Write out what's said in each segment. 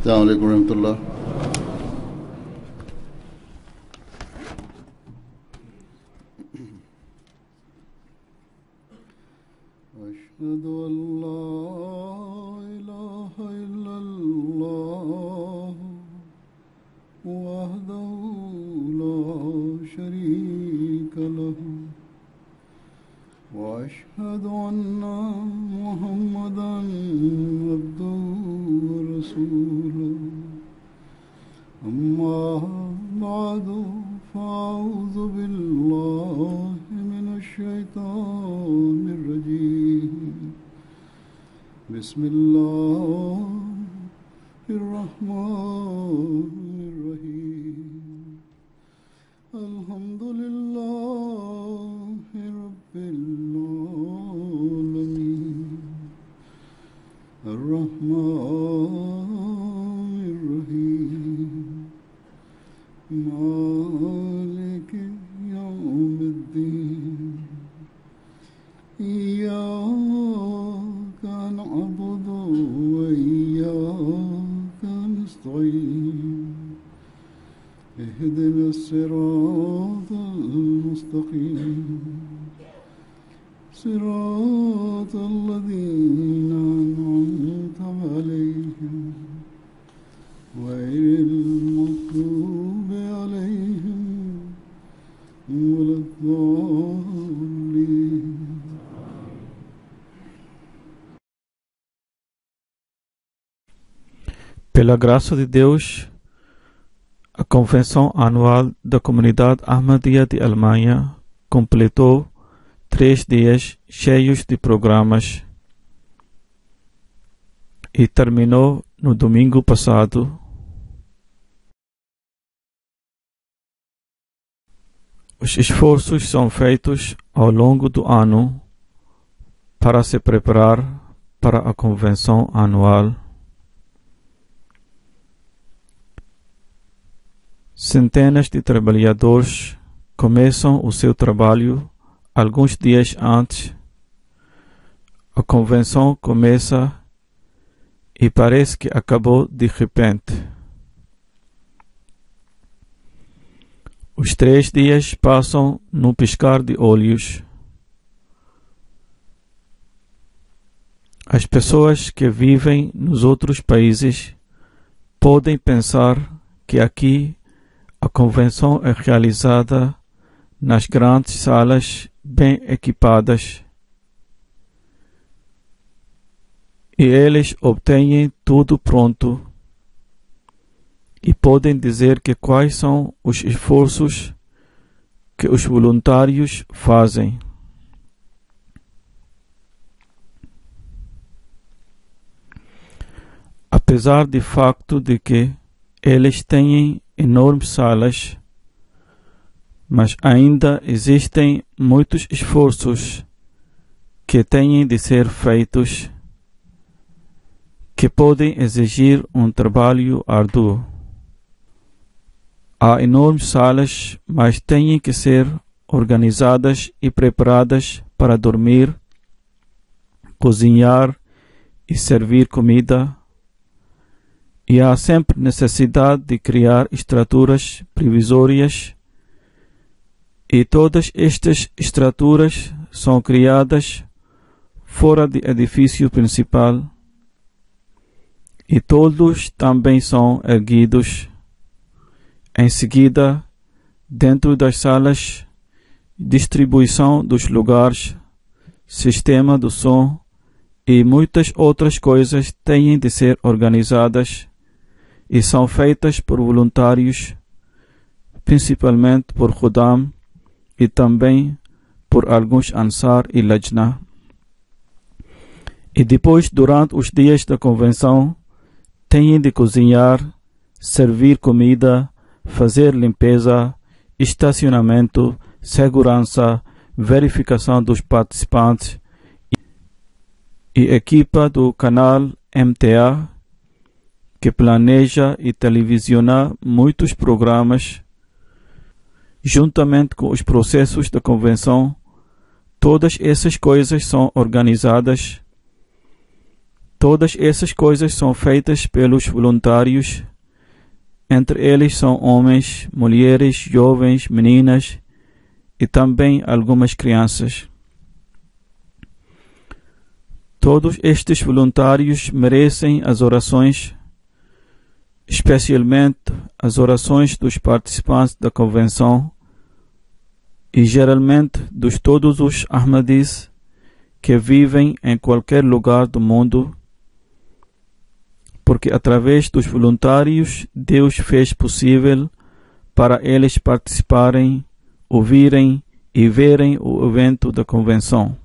السلام عليكم ورحمة الله. أشهد أن لا إله إلا الله وحده لا شريك له وأشهد أن محمدا عبده ورسوله أما بعد فأعوذ بالله من الشيطان الرجيم بسم الله الرحمن الرحيم الحمد لله رب العالمين الرحمن الرحيم مالك يوم الدين إياك نعبد وإياك نستعين اهدنا الصراط المستقيم صراط الذين أنعمت عليهم غير المغضوب عليهم ولا الضالين. Pela graça de Deus, a Convenção Anual da Comunidade Ahmadiyya de Alemanha completou 3 dias cheios de programas e terminou no domingo passado. Os esforços são feitos ao longo do ano para se preparar para a Convenção Anual. Centenas de trabalhadores começam o seu trabalho alguns dias antes. A convenção começa e parece que acabou de repente. Os 3 dias passam num piscar de olhos. As pessoas que vivem nos outros países podem pensar que aqui a convenção é realizada nas grandes salas bem equipadas e eles obtêm tudo pronto e podem dizer que quais são os esforços que os voluntários fazem. Apesar do facto de que eles têm enormes salas, mas ainda existem muitos esforços que têm de ser feitos, que podem exigir um trabalho árduo. Há enormes salas, mas têm que ser organizadas e preparadas para dormir, cozinhar e servir comida. E há sempre necessidade de criar estruturas provisórias, e todas estas estruturas são criadas fora do edifício principal, e todos também são erguidos em seguida dentro das salas, distribuição dos lugares, sistema do som e muitas outras coisas têm de ser organizadas e são feitas por voluntários, principalmente por Khuddam e também por alguns Ansar e Lajna. E depois, durante os dias da convenção, têm de cozinhar, servir comida, fazer limpeza, estacionamento, segurança, verificação dos participantes e equipa do canal MTA, que planeja e televisiona muitos programas. Juntamente com os processos da convenção, todas essas coisas são organizadas Todas essas coisas são feitas pelos voluntários. Entre eles são homens, mulheres, jovens, meninas e também algumas crianças. Todos estes voluntários merecem as orações, especialmente as orações dos participantes da convenção e geralmente de todos os Ahmadis que vivem em qualquer lugar do mundo, porque através dos voluntários Deus fez possível para eles participarem, ouvirem e verem o evento da convenção.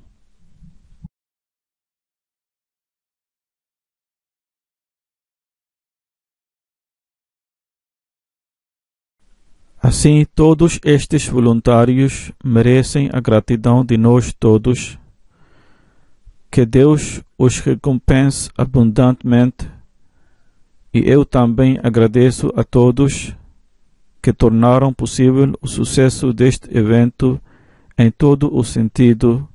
Assim, todos estes voluntários merecem a gratidão de nós todos. Que Deus os recompense abundantemente. E eu também agradeço a todos que tornaram possível o sucesso deste evento em todo o sentido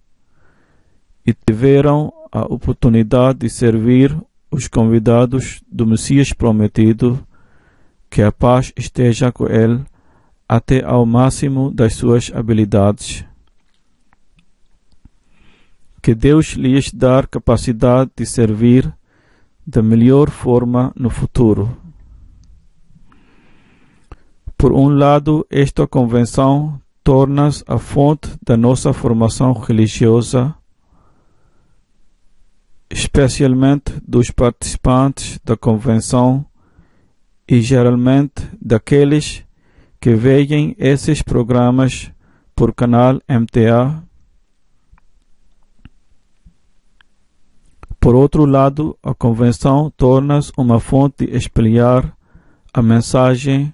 e tiveram a oportunidade de servir os convidados do Messias prometido. Que a paz esteja com ele até ao máximo das suas habilidades. Que Deus lhes dê capacidade de servir da melhor forma no futuro. Por um lado, esta convenção torna-se a fonte da nossa formação religiosa, especialmente dos participantes da convenção e geralmente daqueles que veem esses programas por canal MTA. Por outro lado, a convenção torna-se uma fonte de espalhar a mensagem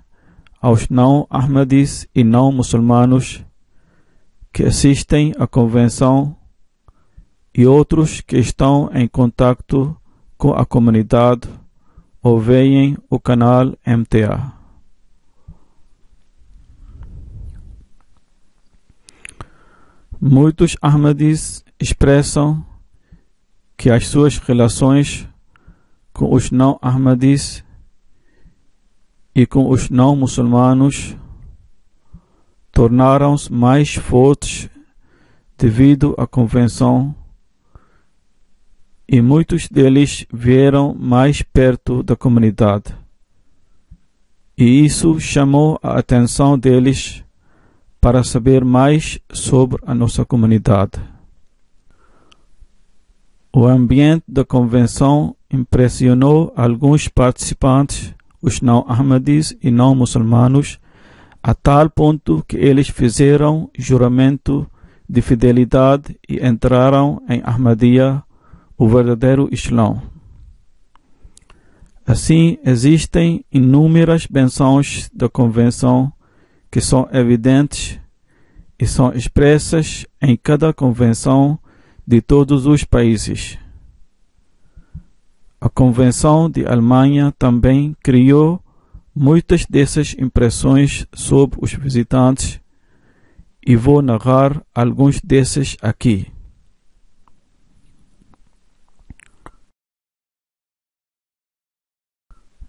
aos não Ahmadis e não muçulmanos que assistem à convenção e outros que estão em contato com a comunidade ou veem o canal MTA. Muitos Ahmadis expressam que as suas relações com os não Ahmadis e com os não muçulmanos tornaram-se mais fortes devido à convenção e muitos deles vieram mais perto da comunidade. E isso chamou a atenção deles para saber mais sobre a nossa comunidade. O ambiente da convenção impressionou alguns participantes, os não Ahmadis e não muçulmanos, a tal ponto que eles fizeram juramento de fidelidade e entraram em Ahmadiyya, o verdadeiro Islão. Assim, existem inúmeras bênçãos da convenção que são evidentes e são expressas em cada convenção de todos os países. A Convenção de Alemanha também criou muitas dessas impressões sobre os visitantes e vou narrar alguns desses aqui.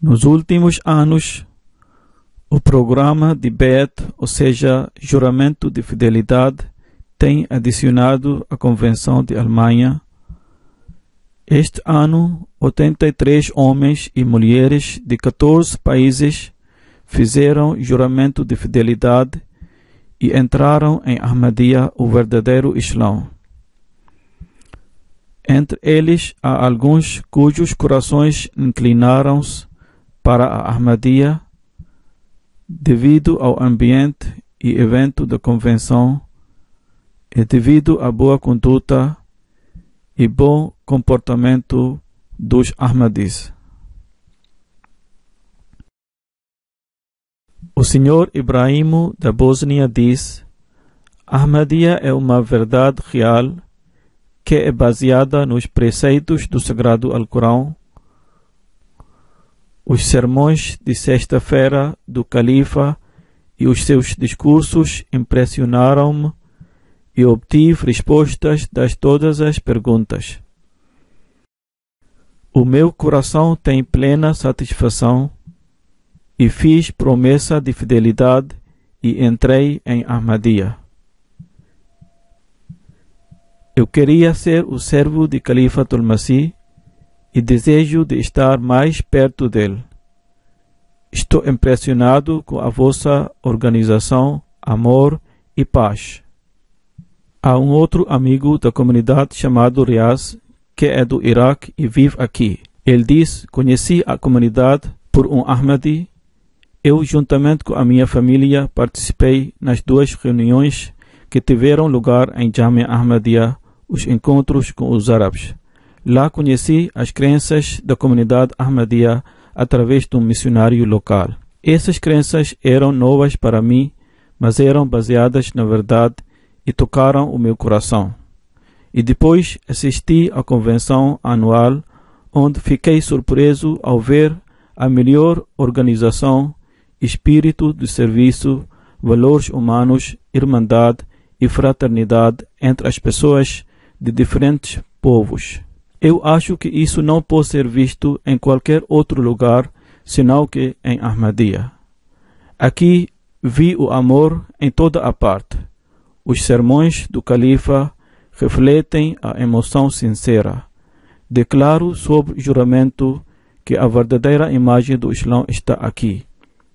Nos últimos anos, o programa de Beit, ou seja, juramento de fidelidade, tem adicionado a Convenção de Alemanha. Este ano, 83 homens e mulheres de 14 países fizeram juramento de fidelidade e entraram em Ahmadiyya, o verdadeiro Islão. Entre eles, há alguns cujos corações inclinaram-se para a Ahmadiyya devido ao ambiente e evento da convenção e devido à boa conduta e bom comportamento dos Ahmadis. O Sr. Ibrahim da Bósnia diz: Ahmadiyya é uma verdade real que é baseada nos preceitos do Sagrado Alcorão. Os sermões de sexta-feira do Califa e os seus discursos impressionaram-me e obtive respostas das todas as perguntas. O meu coração tem plena satisfação e fiz promessa de fidelidade e entrei em Ahmadiyya. Eu queria ser o servo de Khalifatul Masih e desejo de estar mais perto dele. Estou impressionado com a vossa organização, amor e paz. Há um outro amigo da comunidade chamado Riaz, que é do Iraque e vive aqui. Ele diz: conheci a comunidade por um Ahmadi. Eu, juntamente com a minha família, participei nas 2 reuniões que tiveram lugar em Jamia Ahmadiyya, os encontros com os árabes. Lá conheci as crenças da comunidade Ahmadiyya através de um missionário local. Essas crenças eram novas para mim, mas eram baseadas na verdade e tocaram o meu coração. E depois assisti à convenção anual, onde fiquei surpreso ao ver a melhor organização, espírito de serviço, valores humanos, irmandade e fraternidade entre as pessoas de diferentes povos. Eu acho que isso não pode ser visto em qualquer outro lugar, senão que em Ahmadiyya. Aqui vi o amor em toda a parte. Os sermões do Califa refletem a emoção sincera. Declaro sob juramento que a verdadeira imagem do Islã está aqui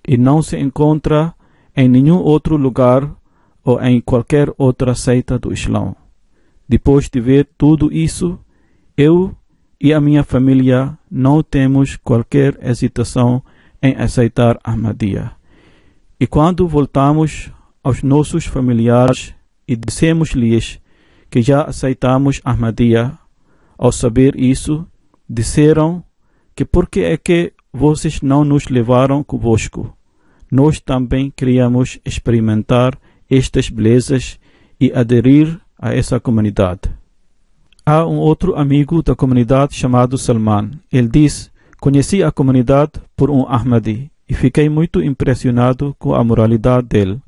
e não se encontra em nenhum outro lugar ou em qualquer outra seita do Islã. Depois de ver tudo isso, eu e a minha família não temos qualquer hesitação em aceitar Ahmadiyya. E quando voltamos aos nossos familiares e dissemos-lhes que já aceitamos Ahmadiyya, ao saber isso, disseram que por que é que vocês não nos levaram convosco? Nós também queríamos experimentar estas belezas e aderir a essa comunidade. Há um outro amigo da comunidade chamado Salman. Ele diz: conheci a comunidade por um Ahmadi e fiquei muito impressionado com a moralidade dele.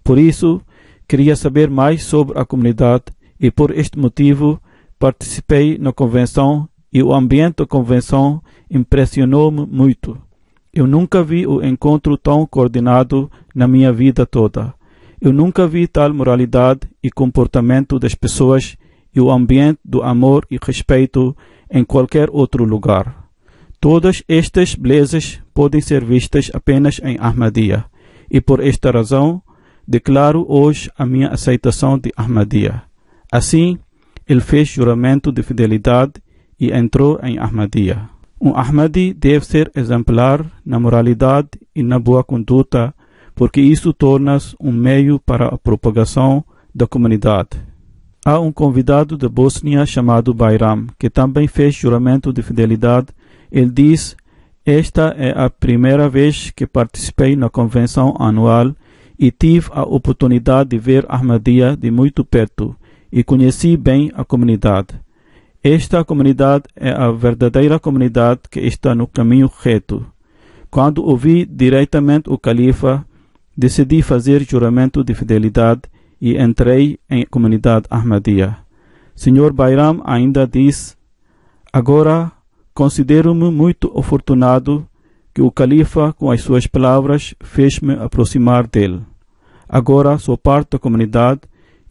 Por isso, queria saber mais sobre a comunidade e por este motivo participei na convenção e o ambiente da convenção impressionou-me muito. Eu nunca vi um encontro tão coordenado na minha vida toda. Eu nunca vi tal moralidade e comportamento das pessoas e o ambiente do amor e respeito em qualquer outro lugar. Todas estas belezas podem ser vistas apenas em Ahmadiyya e por esta razão declaro hoje a minha aceitação de Ahmadiyya. Assim, ele fez juramento de fidelidade e entrou em Ahmadiyya. Um Ahmadi deve ser exemplar na moralidade e na boa conduta, porque isso torna-se um meio para a propagação da comunidade. Há um convidado da Bósnia chamado Bayram, que também fez juramento de fidelidade. Ele diz: esta é a primeira vez que participei na convenção anual e tive a oportunidade de ver Ahmadiyya de muito perto e conheci bem a comunidade. Esta comunidade é a verdadeira comunidade que está no caminho reto. Quando ouvi diretamente o Califa, decidi fazer juramento de fidelidade e entrei em comunidade Ahmadiyya. Sr. Bayram ainda diz: agora considero-me muito afortunado que o Califa, com as suas palavras, fez-me aproximar dele. Agora sou parte da comunidade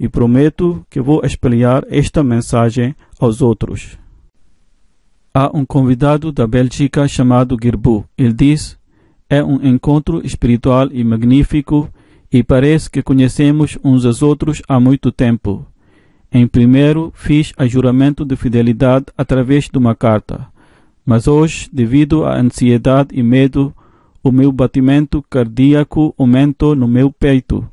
e prometo que vou espalhar esta mensagem aos outros. Há um convidado da Bélgica chamado Girbu. Ele diz: é um encontro espiritual e magnífico e parece que conhecemos uns aos outros há muito tempo. Em primeiro, fiz a juramento de fidelidade através de uma carta, mas hoje, devido à ansiedade e medo, o meu batimento cardíaco aumentou no meu peito.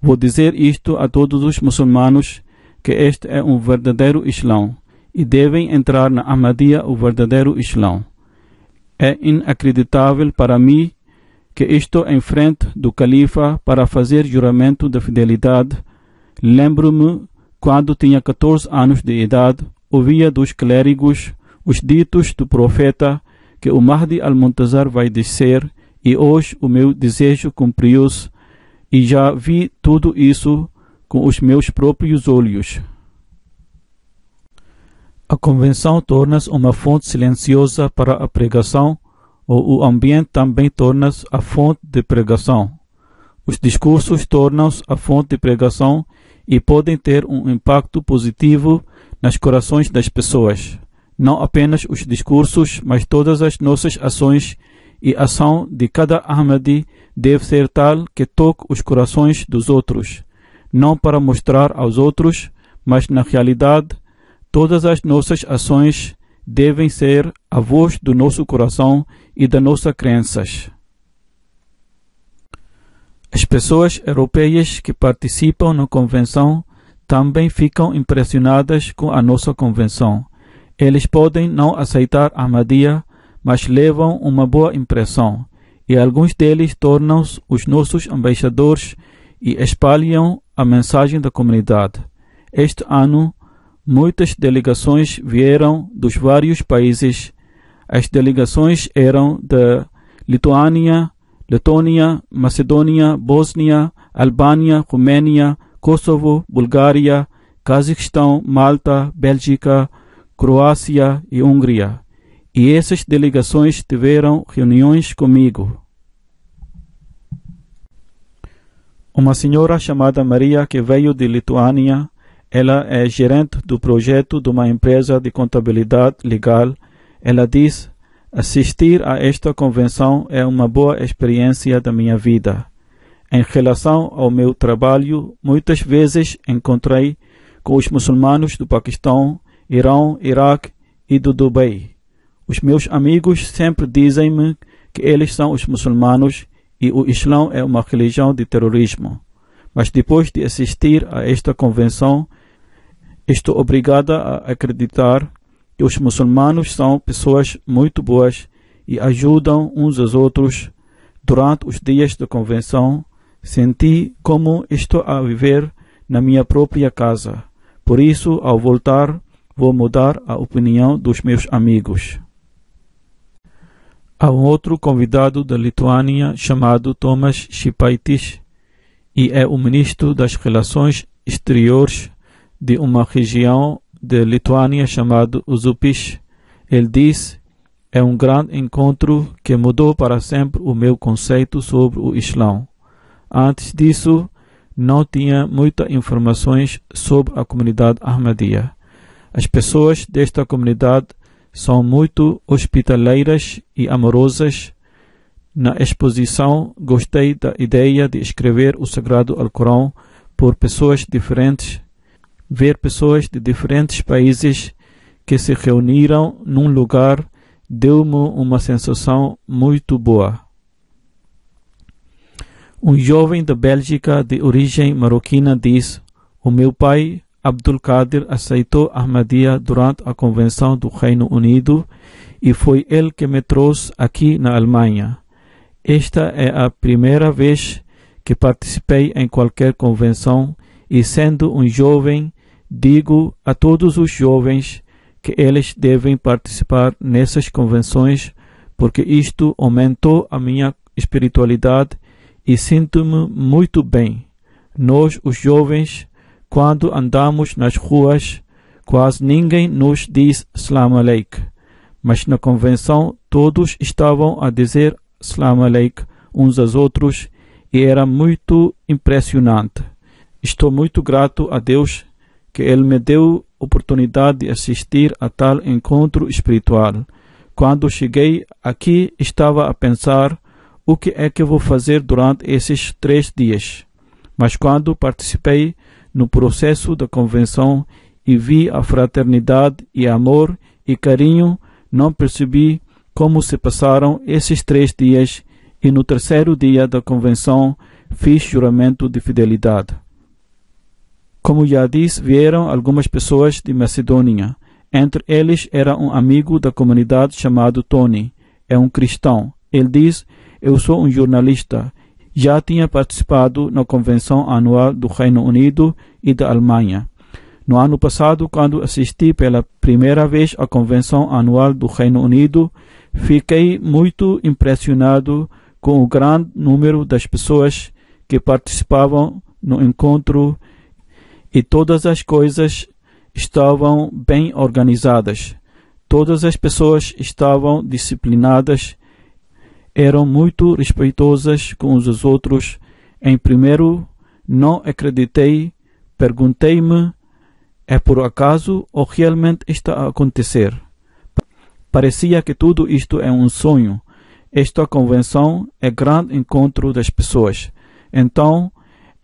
Vou dizer isto a todos os muçulmanos, que este é um verdadeiro Islã e devem entrar na Ahmadiyya, o verdadeiro Islã. É inacreditável para mim que estou em frente do Califa para fazer juramento de fidelidade. Lembro-me, quando tinha 14 anos de idade, ouvia dos clérigos os ditos do profeta que o Mahdi al-Muntazar vai descer, e hoje o meu desejo cumpriu-se e já vi tudo isso com os meus próprios olhos. A convenção torna-se uma fonte silenciosa para a pregação, ou o ambiente também torna-se a fonte de pregação. Os discursos tornam-se a fonte de pregação e podem ter um impacto positivo nos corações das pessoas. Não apenas os discursos, mas todas as nossas ações e a ação de cada Ahmadi deve ser tal que toque os corações dos outros, não para mostrar aos outros, mas na realidade, todas as nossas ações devem ser a voz do nosso coração e das nossas crenças. As pessoas europeias que participam na convenção também ficam impressionadas com a nossa convenção. Eles podem não aceitar Ahmadiyya, mas levam uma boa impressão, e alguns deles tornam-se os nossos embaixadores e espalham a mensagem da comunidade. Este ano, muitas delegações vieram dos vários países. As delegações eram da Lituânia, Letônia, Macedônia, Bósnia, Albânia, Romênia, Kosovo, Bulgária, Cazaquistão, Malta, Bélgica, Croácia e Hungria. E essas delegações tiveram reuniões comigo. Uma senhora chamada Maria, que veio de Lituânia, ela é gerente do projeto de uma empresa de contabilidade legal. Ela diz: assistir a esta convenção é uma boa experiência da minha vida. Em relação ao meu trabalho, muitas vezes encontrei com os muçulmanos do Paquistão, Irão, Iraque e do Dubai. Os meus amigos sempre dizem-me que eles são os muçulmanos e o Islão é uma religião de terrorismo. Mas depois de assistir a esta convenção, estou obrigada a acreditar que os muçulmanos são pessoas muito boas e ajudam uns aos outros. Durante os dias da convenção, senti como estou a viver na minha própria casa. Por isso, ao voltar, vou mudar a opinião dos meus amigos. Há um outro convidado da Lituânia chamado Tomas Šepaitis e é o ministro das Relações Exteriores de uma região de Lituânia chamado Užupis. Ele diz: é um grande encontro que mudou para sempre o meu conceito sobre o Islão. Antes disso, não tinha muitas informações sobre a comunidade Ahmadiyya. As pessoas desta comunidade são muito hospitaleiras e amorosas. Na exposição, gostei da ideia de escrever o Sagrado Alcorão por pessoas diferentes. Ver pessoas de diferentes países que se reuniram num lugar deu-me uma sensação muito boa. Um jovem da Bélgica de origem marroquina diz: o meu pai, Abdul Qadir, aceitou Ahmadiyya durante a convenção do Reino Unido e foi ele que me trouxe aqui na Alemanha. Esta é a primeira vez que participei em qualquer convenção e, sendo um jovem, digo a todos os jovens que eles devem participar nessas convenções, porque isto aumentou a minha espiritualidade e sinto-me muito bem. Nós, os jovens, quando andamos nas ruas, quase ninguém nos diz Salam Aleik, mas na convenção todos estavam a dizer Salam Aleik uns aos outros e era muito impressionante. Estou muito grato a Deus que Ele me deu a oportunidade de assistir a tal encontro espiritual. Quando cheguei aqui, estava a pensar o que é que vou fazer durante esses 3 dias. Mas quando participei no processo da convenção e vi a fraternidade e amor e carinho, não percebi como se passaram esses 3 dias e no 3º dia da convenção fiz juramento de fidelidade. Como já disse, vieram algumas pessoas de Macedônia. Entre eles era um amigo da comunidade chamado Tony. É um cristão. Ele diz: eu sou um jornalista. Já tinha participado na convenção anual do Reino Unido e da Alemanha. No ano passado, quando assisti pela primeira vez à convenção anual do Reino Unido, fiquei muito impressionado com o grande número das pessoas que participavam no encontro e todas as coisas estavam bem organizadas. Todas as pessoas estavam disciplinadas, eram muito respeitosas com os outros. Em primeiro, não acreditei, perguntei-me, é por acaso ou realmente está a acontecer? Parecia que tudo isto é um sonho. Esta convenção é grande encontro das pessoas. Então,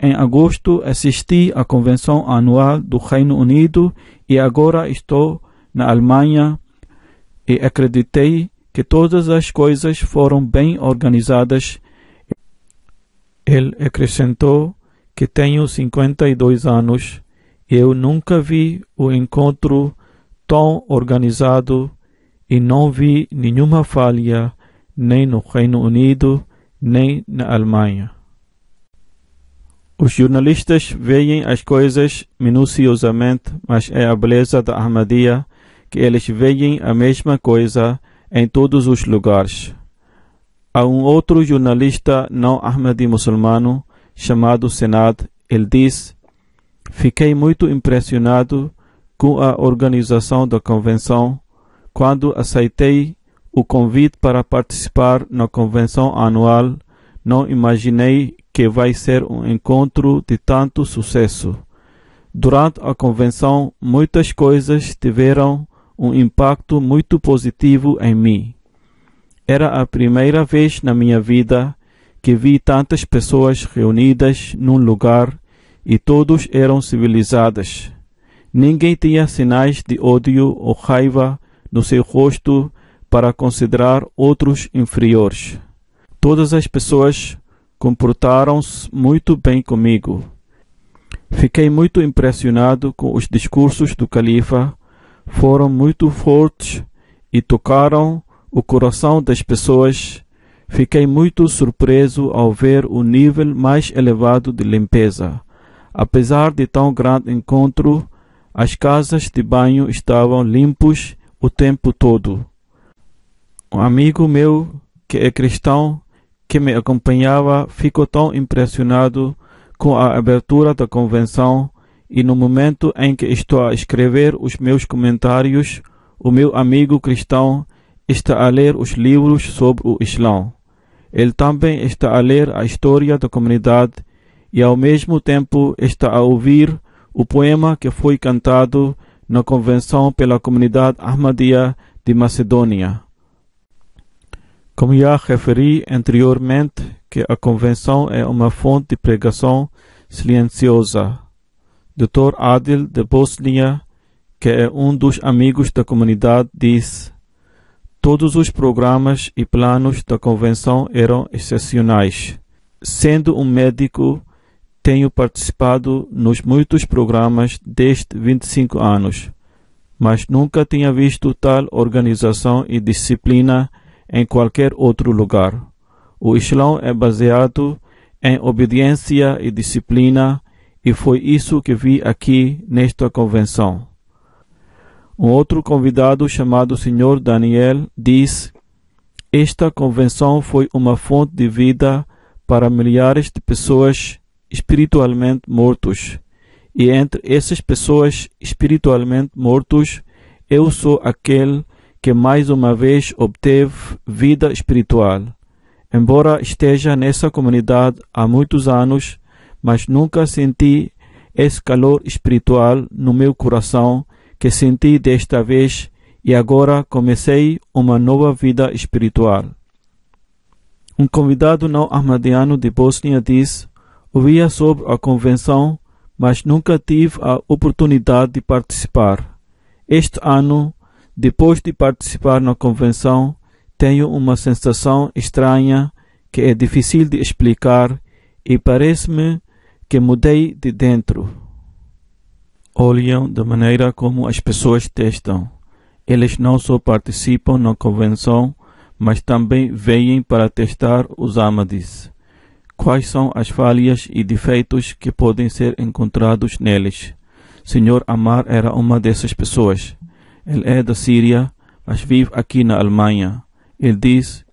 em agosto, assisti à convenção anual do Reino Unido e agora estou na Alemanha e acreditei que todas as coisas foram bem organizadas. Ele acrescentou que tenho 52 anos e eu nunca vi o encontro tão organizado e não vi nenhuma falha nem no Reino Unido nem na Alemanha. Os jornalistas veem as coisas minuciosamente, mas é a beleza da Ahmadiyya que eles veem a mesma coisa em todos os lugares. Há um outro jornalista não Ahmadi muçulmano chamado Senad. Ele diz: fiquei muito impressionado com a organização da convenção. Quando aceitei o convite para participar na convenção anual, não imaginei que vai ser um encontro de tanto sucesso. Durante a convenção, muitas coisas tiveram um impacto muito positivo em mim. Era a primeira vez na minha vida que vi tantas pessoas reunidas num lugar e todos eram civilizados. Ninguém tinha sinais de ódio ou raiva no seu rosto para considerar outros inferiores. Todas as pessoas comportaram-se muito bem comigo. Fiquei muito impressionado com os discursos do califa. Foram muito fortes e tocaram o coração das pessoas. Fiquei muito surpreso ao ver o nível mais elevado de limpeza. Apesar de tão grande encontro, as casas de banho estavam limpos o tempo todo. Um amigo meu, que é cristão, que me acompanhava, ficou tão impressionado com a abertura da convenção e no momento em que estou a escrever os meus comentários, o meu amigo cristão está a ler os livros sobre o Islão. Ele também está a ler a história da comunidade e ao mesmo tempo está a ouvir o poema que foi cantado na convenção pela comunidade Ahmadiyya de Macedônia. Como já referi anteriormente, que a convenção é uma fonte de pregação silenciosa. Dr. Adil de Bosnia, que é um dos amigos da comunidade, diz: todos os programas e planos da convenção eram excepcionais. Sendo um médico, tenho participado nos muitos programas desde 25 anos, mas nunca tinha visto tal organização e disciplina em qualquer outro lugar. O Islão é baseado em obediência e disciplina, e foi isso que vi aqui nesta convenção. Um outro convidado chamado Sr. Daniel diz: esta convenção foi uma fonte de vida para milhares de pessoas espiritualmente mortos, e entre essas pessoas espiritualmente mortos, eu sou aquele que mais uma vez obteve vida espiritual. Embora esteja nessa comunidade há muitos anos, mas nunca senti esse calor espiritual no meu coração que senti desta vez, e agora comecei uma nova vida espiritual. Um convidado não ahmadiano de Bósnia diz: ouvia sobre a convenção, mas nunca tive a oportunidade de participar. Este ano, depois de participar na convenção, tenho uma sensação estranha que é difícil de explicar e parece-me que mudei de dentro. Olham da maneira como as pessoas testam. Eles não só participam na convenção, mas também vêm para testar os Ahmadis. Quais são as falhas e defeitos que podem ser encontrados neles? Sr. Amar era uma dessas pessoas. Ele é da Síria, mas vive aqui na Alemanha. Ele diz: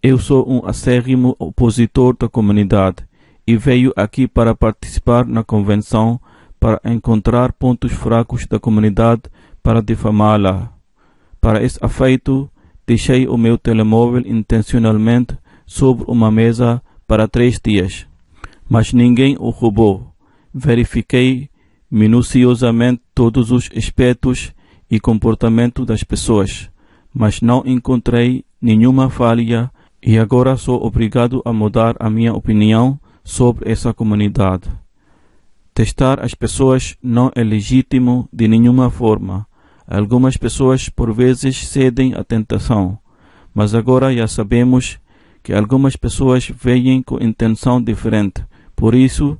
eu sou um acérrimo opositor da comunidade e veio aqui para participar na convenção para encontrar pontos fracos da comunidade para difamá-la. Para esse efeito, deixei o meu telemóvel intencionalmente sobre uma mesa para 3 dias, mas ninguém o roubou. Verifiquei minuciosamente todos os aspectos e comportamento das pessoas, mas não encontrei nenhuma falha e agora sou obrigado a mudar a minha opinião sobre essa comunidade. Testar as pessoas não é legítimo de nenhuma forma. Algumas pessoas por vezes cedem à tentação, mas agora já sabemos que algumas pessoas vêm com intenção diferente. Por isso,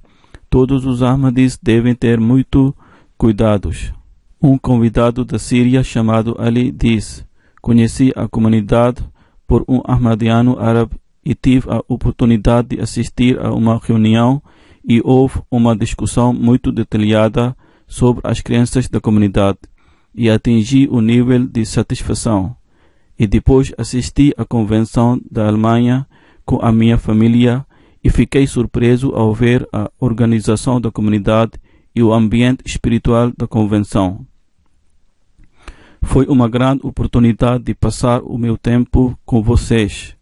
todos os Ahmadis devem ter muito cuidados. Um convidado da Síria chamado Ali diz: conheci a comunidade por um ahmadiano árabe e tive a oportunidade de assistir a uma reunião e houve uma discussão muito detalhada sobre as crenças da comunidade e atingi o nível de satisfação. E depois assisti à convenção da Alemanha com a minha família e fiquei surpreso ao ver a organização da comunidade e o ambiente espiritual da convenção. Foi uma grande oportunidade de passar o meu tempo com vocês.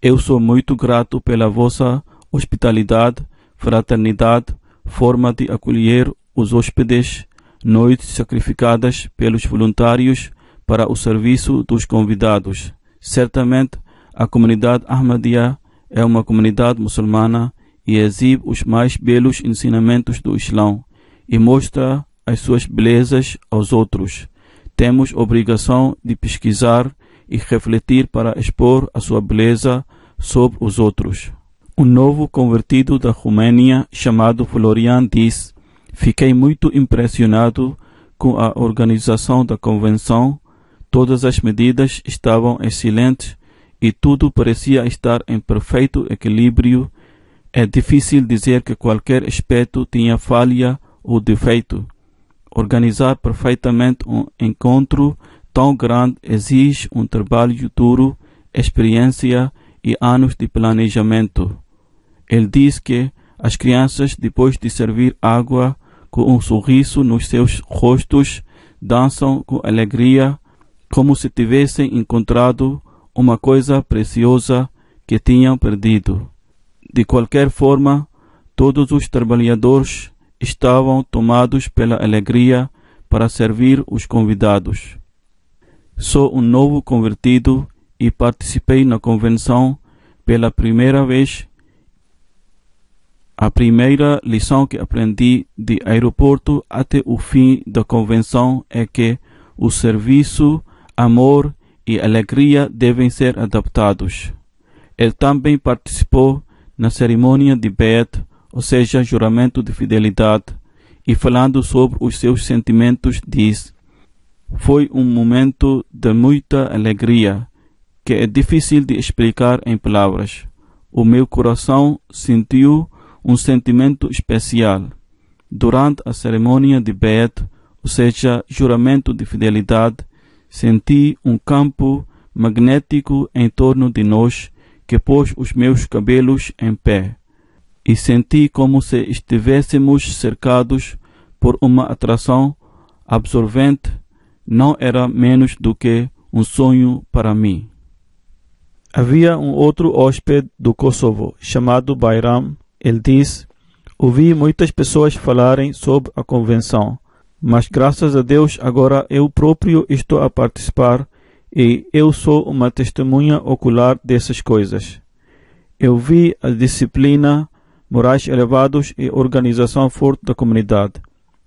Eu sou muito grato pela vossa hospitalidade, fraternidade, forma de acolher os hóspedes, noites sacrificadas pelos voluntários para o serviço dos convidados. Certamente, a comunidade Ahmadiyya é uma comunidade muçulmana e exibe os mais belos ensinamentos do Islão e mostra as suas belezas aos outros. Temos obrigação de pesquisar e refletir para expor a sua beleza sobre os outros. Um novo convertido da Romênia chamado Florian diz: fiquei muito impressionado com a organização da convenção. Todas as medidas estavam excelentes e tudo parecia estar em perfeito equilíbrio. É difícil dizer que qualquer aspecto tinha falha ou defeito. Organizar perfeitamente um encontro tão grande exige um trabalho duro, experiência e anos de planejamento. Ele diz que as crianças, depois de servir água com um sorriso nos seus rostos, dançam com alegria, como se tivessem encontrado uma coisa preciosa que tinham perdido. De qualquer forma, todos os trabalhadores estavam tomados pela alegria para servir os convidados. Sou um novo convertido e participei na convenção pela primeira vez. A primeira lição que aprendi de aeroporto até o fim da convenção é que o serviço, amor e alegria devem ser adaptados. Ele também participou na cerimônia de Beit, ou seja, juramento de fidelidade, e falando sobre os seus sentimentos diz: foi um momento de muita alegria, que é difícil de explicar em palavras. O meu coração sentiu um sentimento especial. Durante a cerimônia de Beit, ou seja, juramento de fidelidade, senti um campo magnético em torno de nós que pôs os meus cabelos em pé. E senti como se estivéssemos cercados por uma atração absorvente. Não era menos do que um sonho para mim. Havia um outro hóspede do Kosovo, chamado Bayram. Ele diz: ouvi muitas pessoas falarem sobre a convenção, mas graças a Deus agora eu próprio estou a participar e eu sou uma testemunha ocular dessas coisas. Eu vi a disciplina, morais elevados e organização forte da comunidade.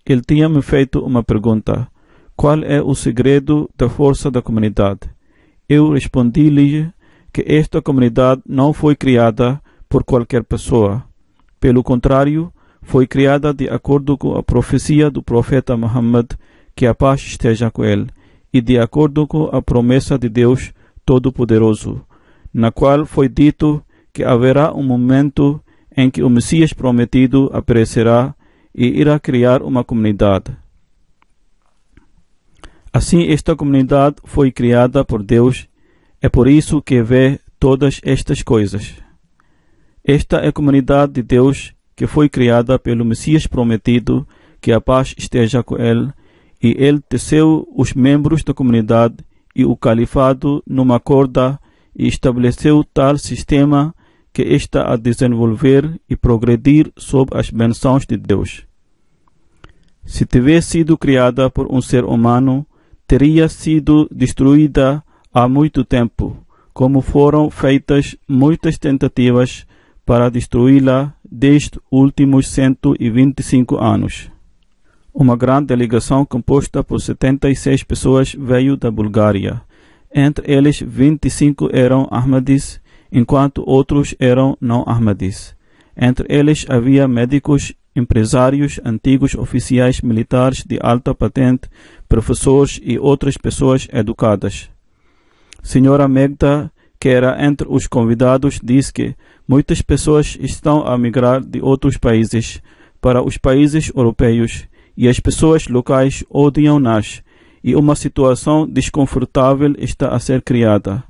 Ele tinha me feito uma pergunta: qual é o segredo da força da comunidade? Eu respondi-lhe que esta comunidade não foi criada por qualquer pessoa. Pelo contrário, foi criada de acordo com a profecia do profeta Muhammad, que a paz esteja com ele, e de acordo com a promessa de Deus Todo-Poderoso, na qual foi dito que haverá um momento em que o Messias prometido aparecerá e irá criar uma comunidade. Assim, esta comunidade foi criada por Deus. É por isso que vê todas estas coisas. Esta é a comunidade de Deus que foi criada pelo Messias prometido, que a paz esteja com ele, e ele teceu os membros da comunidade e o califado numa corda e estabeleceu tal sistema que está a desenvolver e progredir sob as bênçãos de Deus. Se tivesse sido criada por um ser humano, teria sido destruída há muito tempo, como foram feitas muitas tentativas para destruí-la desde os últimos 125 anos. Uma grande delegação composta por 76 pessoas veio da Bulgária. Entre eles, 25 eram Ahmadis, enquanto outros eram não Ahmadis. Entre eles havia médicos, empresários, antigos oficiais militares de alta patente, professores e outras pessoas educadas. Senhora Megda, que era entre os convidados, disse que muitas pessoas estão a migrar de outros países para os países europeus e as pessoas locais odiam-nas e uma situação desconfortável está a ser criada.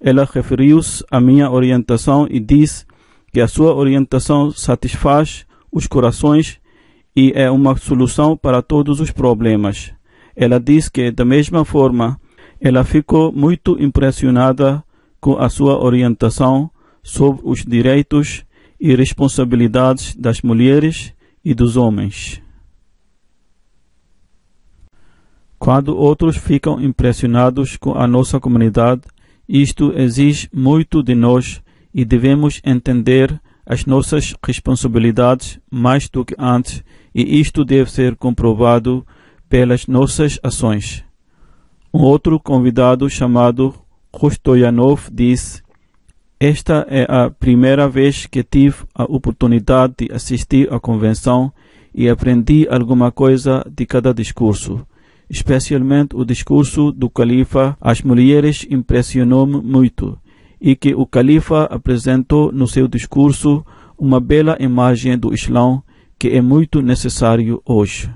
Ela referiu-se à minha orientação e disse que a sua orientação satisfaz os corações e é uma solução para todos os problemas. Ela disse que, da mesma forma, ela ficou muito impressionada com a sua orientação sobre os direitos e responsabilidades das mulheres e dos homens. Quando outros ficam impressionados com a nossa comunidade, isto exige muito de nós e devemos entender as nossas responsabilidades mais do que antes, e isto deve ser comprovado pelas nossas ações. Um outro convidado chamado Rostoyanov disse: esta é a primeira vez que tive a oportunidade de assistir à convenção e aprendi alguma coisa de cada discurso. Especialmente o discurso do califa às mulheres impressionou-me muito, e que o califa apresentou no seu discurso uma bela imagem do Islão que é muito necessário hoje.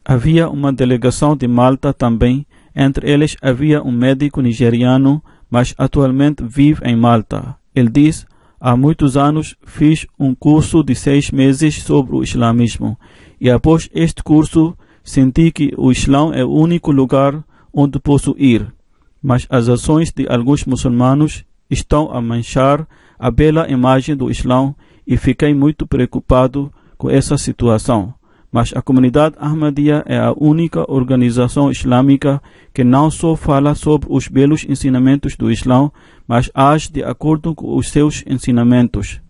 Havia uma delegação de Malta também, entre eles havia um médico nigeriano, mas atualmente vive em Malta. Ele diz: há muitos anos fiz um curso de 6 meses sobre o islamismo, e após este curso senti que o Islão é o único lugar onde posso ir, mas as ações de alguns muçulmanos estão a manchar a bela imagem do Islão e fiquei muito preocupado com essa situação. Mas a comunidade Ahmadiyya é a única organização islâmica que não só fala sobre os belos ensinamentos do Islão, mas age de acordo com os seus ensinamentos.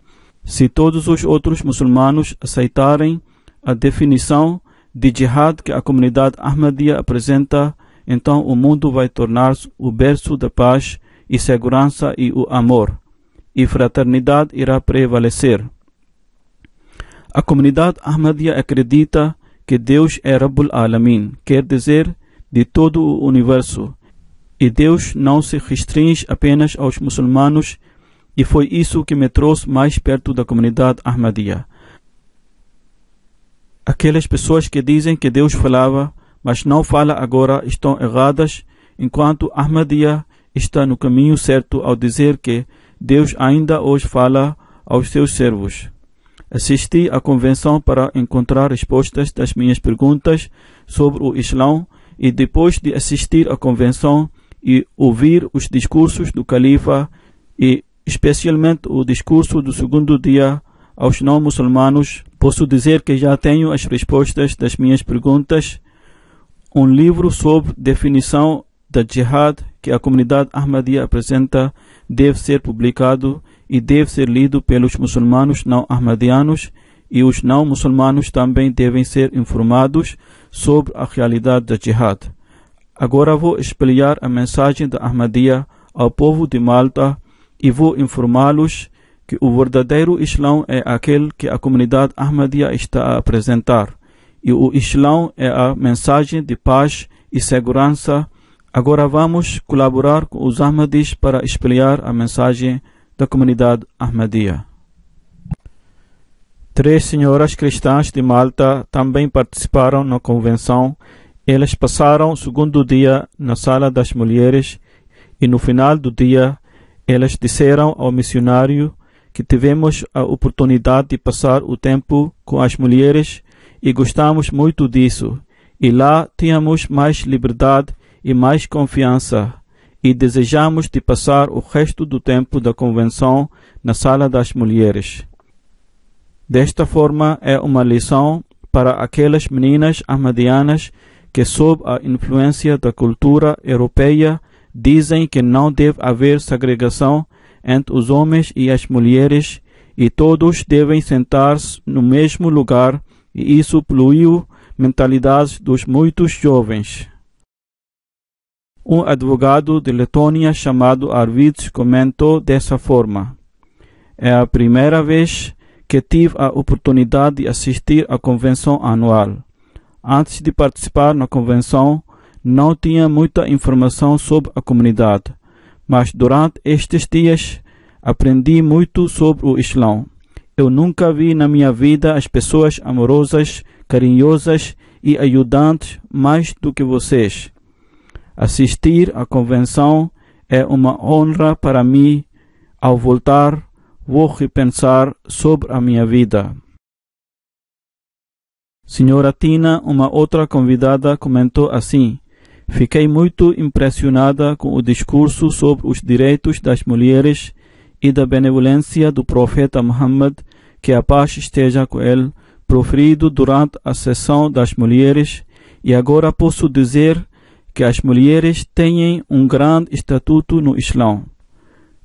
Se todos os outros muçulmanos aceitarem a definição de jihad que a comunidade Ahmadiyya apresenta, então o mundo vai tornar-se o berço da paz e segurança e o amor, e fraternidade irá prevalecer. A comunidade Ahmadiyya acredita que Deus é Rabbul Alamin, quer dizer, de todo o universo, e Deus não se restringe apenas aos muçulmanos, e foi isso que me trouxe mais perto da comunidade Ahmadiyya. Aquelas pessoas que dizem que Deus falava, mas não fala agora, estão erradas, enquanto Ahmadiyya está no caminho certo ao dizer que Deus ainda hoje fala aos seus servos. Assisti à convenção para encontrar respostas das minhas perguntas sobre o Islão e depois de assistir à convenção e ouvir os discursos do califa e especialmente o discurso do segundo dia aos não muçulmanos, posso dizer que já tenho as respostas das minhas perguntas. Um livro sobre definição da jihad que a comunidade Ahmadiyya apresenta deve ser publicado e deve ser lido pelos muçulmanos não ahmadianos, e os não muçulmanos também devem ser informados sobre a realidade da jihad. Agora vou espalhar a mensagem da Ahmadiyya ao povo de Malta e vou informá-los que o verdadeiro Islão é aquele que a comunidade Ahmadiyya está a apresentar, e o Islão é a mensagem de paz e segurança. Agora vamos colaborar com os Ahmadis para espalhar a mensagem da comunidade Ahmadiyya. 3 senhoras cristãs de Malta também participaram na convenção. Elas passaram o segundo dia na sala das mulheres e no final do dia elas disseram ao missionário que tivemos a oportunidade de passar o tempo com as mulheres e gostamos muito disso. E lá tínhamos mais liberdade e mais confiança. E desejamos de passar o resto do tempo da convenção na sala das mulheres. Desta forma, é uma lição para aquelas meninas ahmadianas que, sob a influência da cultura europeia, dizem que não deve haver segregação entre os homens e as mulheres e todos devem sentar-se no mesmo lugar, e isso poluiu mentalidades dos muitos jovens. Um advogado de Letônia chamado Arvids comentou dessa forma: é a primeira vez que tive a oportunidade de assistir à convenção anual. Antes de participar na convenção, não tinha muita informação sobre a comunidade, mas durante estes dias aprendi muito sobre o Islão. Eu nunca vi na minha vida as pessoas amorosas, carinhosas e ajudantes mais do que vocês. Assistir à convenção é uma honra para mim. Ao voltar, vou repensar sobre a minha vida. Senhora Tina, uma outra convidada, comentou assim: fiquei muito impressionada com o discurso sobre os direitos das mulheres e da benevolência do profeta Muhammad, que a paz esteja com ele, proferido durante a sessão das mulheres, e agora posso dizer que as mulheres têm um grande estatuto no Islão.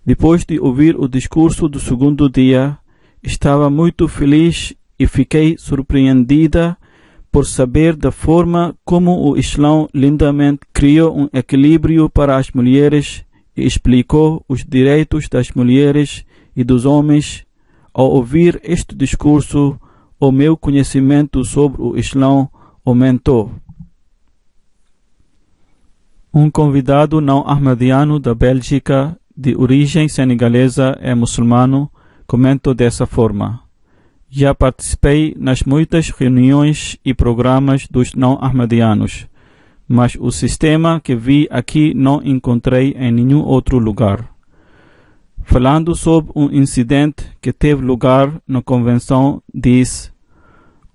Depois de ouvir o discurso do segundo dia, estava muito feliz e fiquei surpreendida por saber da forma como o Islão lindamente criou um equilíbrio para as mulheres e explicou os direitos das mulheres e dos homens. Ao ouvir este discurso, o meu conhecimento sobre o Islão aumentou. Um convidado não ahmadiano da Bélgica, de origem senegalesa, é muçulmano, comentou dessa forma: já participei nas muitas reuniões e programas dos não ahmadianos, mas o sistema que vi aqui não encontrei em nenhum outro lugar. Falando sobre um incidente que teve lugar na convenção, diz: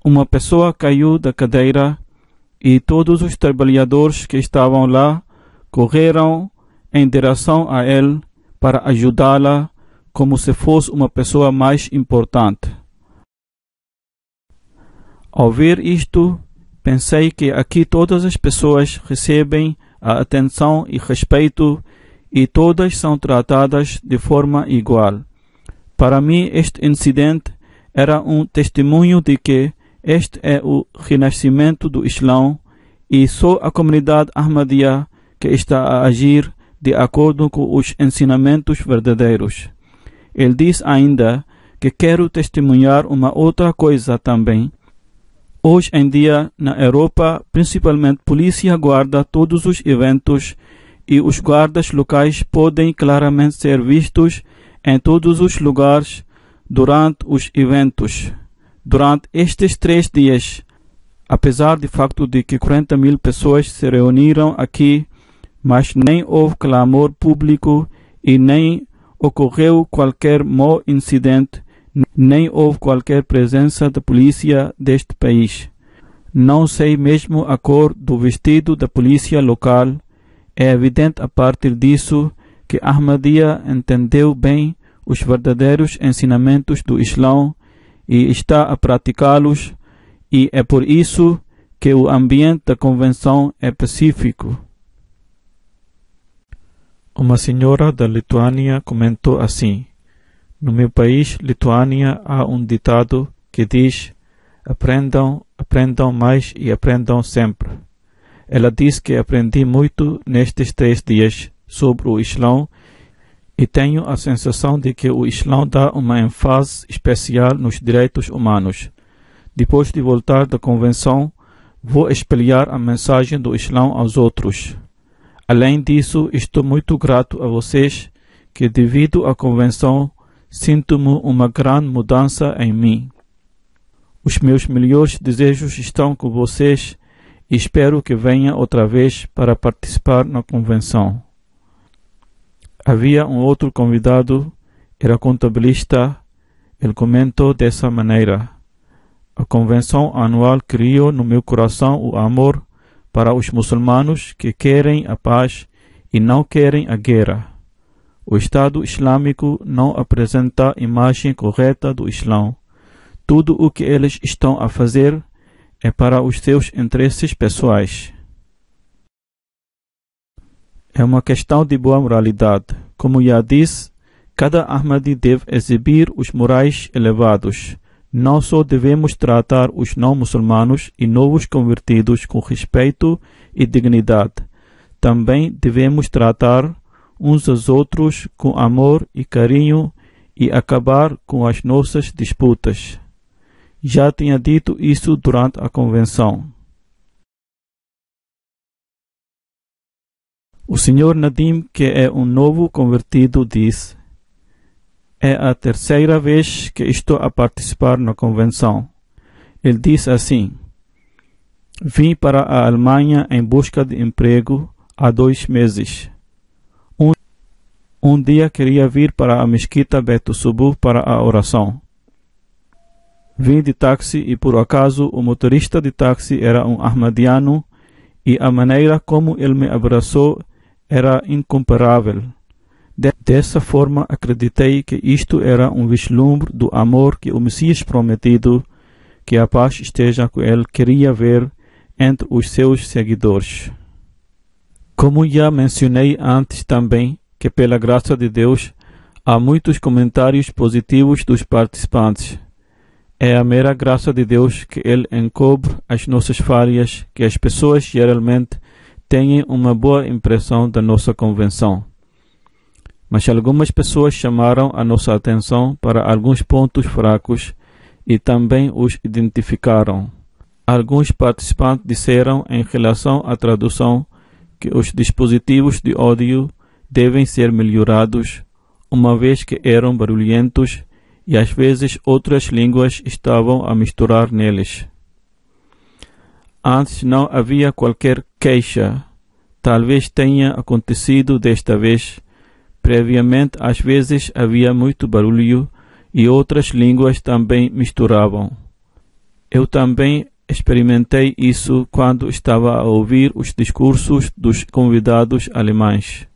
uma pessoa caiu da cadeira e todos os trabalhadores que estavam lá correram em direção a ele para ajudá-la como se fosse uma pessoa mais importante. Ao ver isto, pensei que aqui todas as pessoas recebem a atenção e respeito e todas são tratadas de forma igual. Para mim, este incidente era um testemunho de que este é o renascimento do Islão e só a comunidade Ahmadiyya que está a agir de acordo com os ensinamentos verdadeiros. Ele diz ainda que quero testemunhar uma outra coisa também. Hoje em dia, na Europa, principalmente, a polícia guarda todos os eventos e os guardas locais podem claramente ser vistos em todos os lugares durante os eventos. Durante estes 3 dias, apesar do facto de que 40.000 pessoas se reuniram aqui, mas nem houve clamor público e nem ocorreu qualquer mau incidente, nem houve qualquer presença da polícia deste país. Não sei mesmo a cor do vestido da polícia local. É evidente a partir disso que Ahmadiyya entendeu bem os verdadeiros ensinamentos do Islão e está a praticá-los, e é por isso que o ambiente da convenção é pacífico. Uma senhora da Lituânia comentou assim: no meu país, Lituânia, há um ditado que diz: aprendam, aprendam mais e aprendam sempre. Ela diz que aprendi muito nestes 3 dias sobre o Islão e tenho a sensação de que o Islão dá uma ênfase especial nos direitos humanos. Depois de voltar da convenção, vou espalhar a mensagem do Islão aos outros. Além disso, estou muito grato a vocês que, devido à convenção, sinto-me uma grande mudança em mim. Os meus melhores desejos estão com vocês e espero que venha outra vez para participar na convenção. Havia um outro convidado, era contabilista. Ele comentou dessa maneira: a A convenção anual criou no meu coração o amor para os muçulmanos que querem a paz e não querem a guerra. O Estado Islâmico não apresenta a imagem correta do Islão. Tudo o que eles estão a fazer é para os seus interesses pessoais. É uma questão de boa moralidade. Como já disse, cada Ahmadi deve exibir os morais elevados. Não só devemos tratar os não-muçulmanos e novos convertidos com respeito e dignidade, também devemos tratar uns aos outros com amor e carinho e acabar com as nossas disputas. Já tinha dito isso durante a convenção. O Sr. Nadim, que é um novo convertido, disse: é a terceira vez que estou a participar na convenção. Ele disse assim: vim para a Alemanha em busca de emprego há 2 meses. Um dia queria vir para a mesquita Beto Subu para a oração. Vim de táxi e por acaso o motorista de táxi era um ahmadiano e a maneira como ele me abraçou era incomparável. Dessa forma acreditei que isto era um vislumbre do amor que o Messias prometido, que a paz esteja com ele, queria ver entre os seus seguidores. Como já mencionei antes também, que pela graça de Deus há muitos comentários positivos dos participantes. É a mera graça de Deus que Ele encobre as nossas falhas, que as pessoas geralmente tenham uma boa impressão da nossa convenção. Mas algumas pessoas chamaram a nossa atenção para alguns pontos fracos e também os identificaram. Alguns participantes disseram em relação à tradução que os dispositivos de áudio devem ser melhorados, uma vez que eram barulhentos e às vezes outras línguas estavam a misturar neles. Antes não havia qualquer queixa. Talvez tenha acontecido desta vez. Previamente, às vezes havia muito barulho e outras línguas também misturavam. Eu também experimentei isso quando estava a ouvir os discursos dos convidados alemães.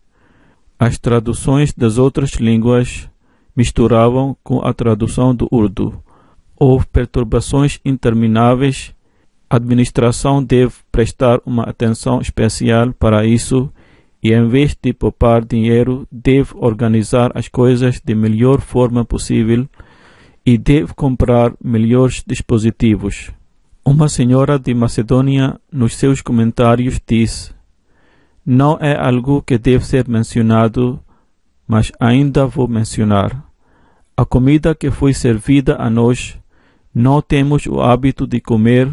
As traduções das outras línguas misturavam com a tradução do Urdu. Houve perturbações intermináveis. A administração deve prestar uma atenção especial para isso e, em vez de poupar dinheiro, deve organizar as coisas de melhor forma possível e deve comprar melhores dispositivos. Uma senhora de Macedônia, nos seus comentários, disse: não é algo que deve ser mencionado, mas ainda vou mencionar. A comida que foi servida a nós, não temos o hábito de comer,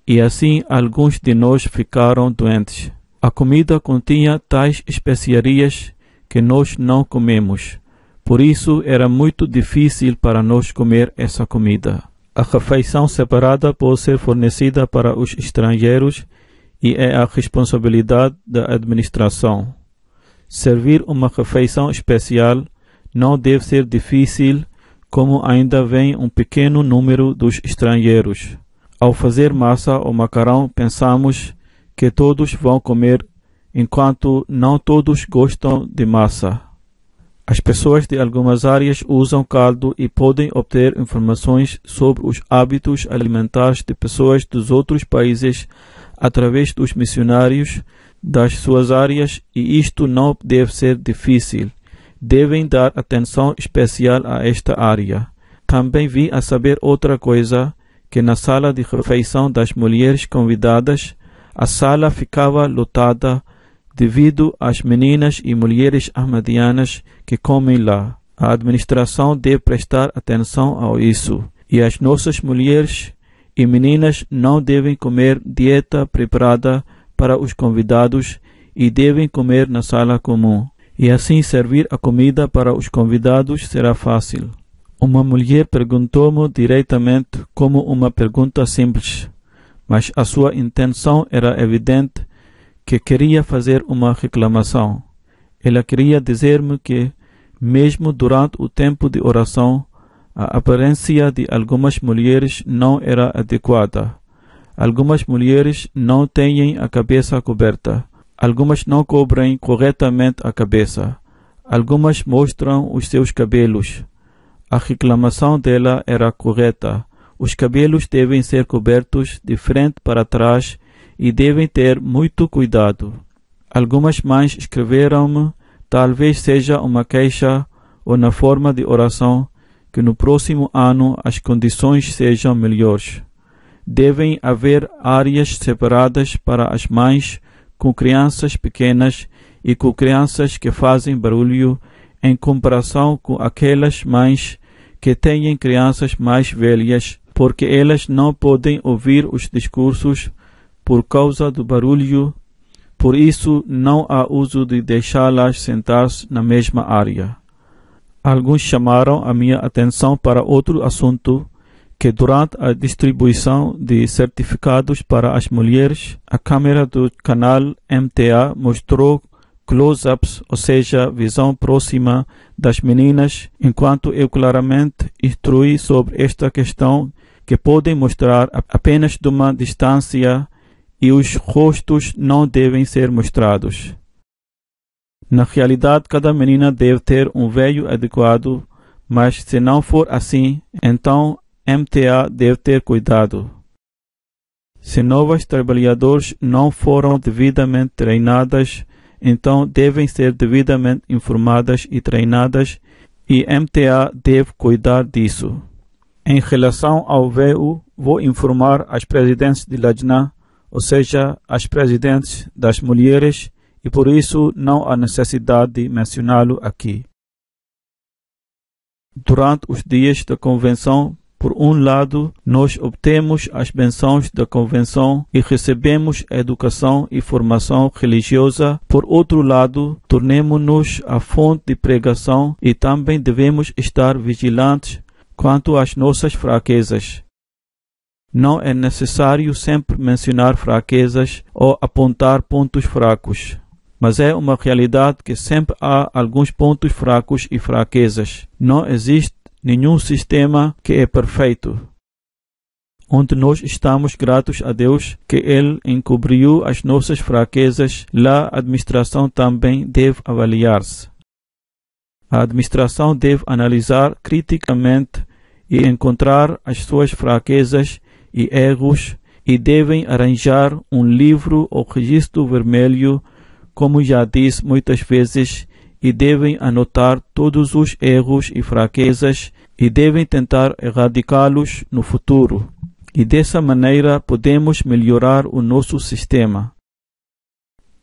e assim alguns de nós ficaram doentes. A comida continha tais especiarias que nós não comemos. Por isso era muito difícil para nós comer essa comida. A refeição separada pode ser fornecida para os estrangeiros e é a responsabilidade da administração. Servir uma refeição especial não deve ser difícil, como ainda vem um pequeno número dos estrangeiros. Ao fazer massa ou macarrão, pensamos que todos vão comer, enquanto não todos gostam de massa. As pessoas de algumas áreas usam caldo e podem obter informações sobre os hábitos alimentares de pessoas dos outros países através dos missionários das suas áreas, e isto não deve ser difícil. Devem dar atenção especial a esta área. Também vi a saber outra coisa, que na sala de refeição das mulheres convidadas, a sala ficava lotada devido às meninas e mulheres ahmadianas que comem lá. A administração deve prestar atenção a isso, e as nossas mulheres e meninas não devem comer dieta preparada para os convidados e devem comer na sala comum. E assim servir a comida para os convidados será fácil. Uma mulher perguntou-me diretamente como uma pergunta simples, mas a sua intenção era evidente, que queria fazer uma reclamação. Ela queria dizer-me que, mesmo durante o tempo de oração, A aparência de algumas mulheres não era adequada. Algumas mulheres não têm a cabeça coberta. Algumas não cobrem corretamente a cabeça. Algumas mostram os seus cabelos. A reclamação dela era correta. Os cabelos devem ser cobertos de frente para trás e devem ter muito cuidado. Algumas mães escreveram-me, talvez seja uma queixa ou na forma de oração, que no próximo ano as condições sejam melhores. Devem haver áreas separadas para as mães com crianças pequenas e com crianças que fazem barulho em comparação com aquelas mães que têm crianças mais velhas, porque elas não podem ouvir os discursos por causa do barulho. Por isso, não há uso de deixá-las sentar-se na mesma área. Alguns chamaram a minha atenção para outro assunto, que durante a distribuição de certificados para as mulheres, a câmera do canal MTA mostrou close-ups, ou seja, visão próxima das meninas, enquanto eu claramente instruí sobre esta questão, que podem mostrar apenas de uma distância e os rostos não devem ser mostrados. Na realidade, cada menina deve ter um véu adequado, mas se não for assim, então MTA deve ter cuidado. Se novas trabalhadoras não foram devidamente treinadas, então devem ser devidamente informadas e treinadas, e MTA deve cuidar disso. Em relação ao véu, vou informar as presidentes de Lajna, ou seja, as presidentes das mulheres, e por isso não há necessidade de mencioná-lo aqui. Durante os dias da convenção, por um lado, nós obtemos as bênçãos da convenção e recebemos educação e formação religiosa. Por outro lado, tornemo-nos a fonte de pregação e também devemos estar vigilantes quanto às nossas fraquezas. Não é necessário sempre mencionar fraquezas ou apontar pontos fracos, mas é uma realidade que sempre há alguns pontos fracos e fraquezas. Não existe nenhum sistema que é perfeito. Onde nós estamos gratos a Deus que Ele encobriu as nossas fraquezas, lá a administração também deve avaliar-se. A administração deve analisar criticamente e encontrar as suas fraquezas e erros, e devem arranjar um livro ou registro vermelho, como já disse muitas vezes, e devem anotar todos os erros e fraquezas e devem tentar erradicá-los no futuro. E dessa maneira podemos melhorar o nosso sistema.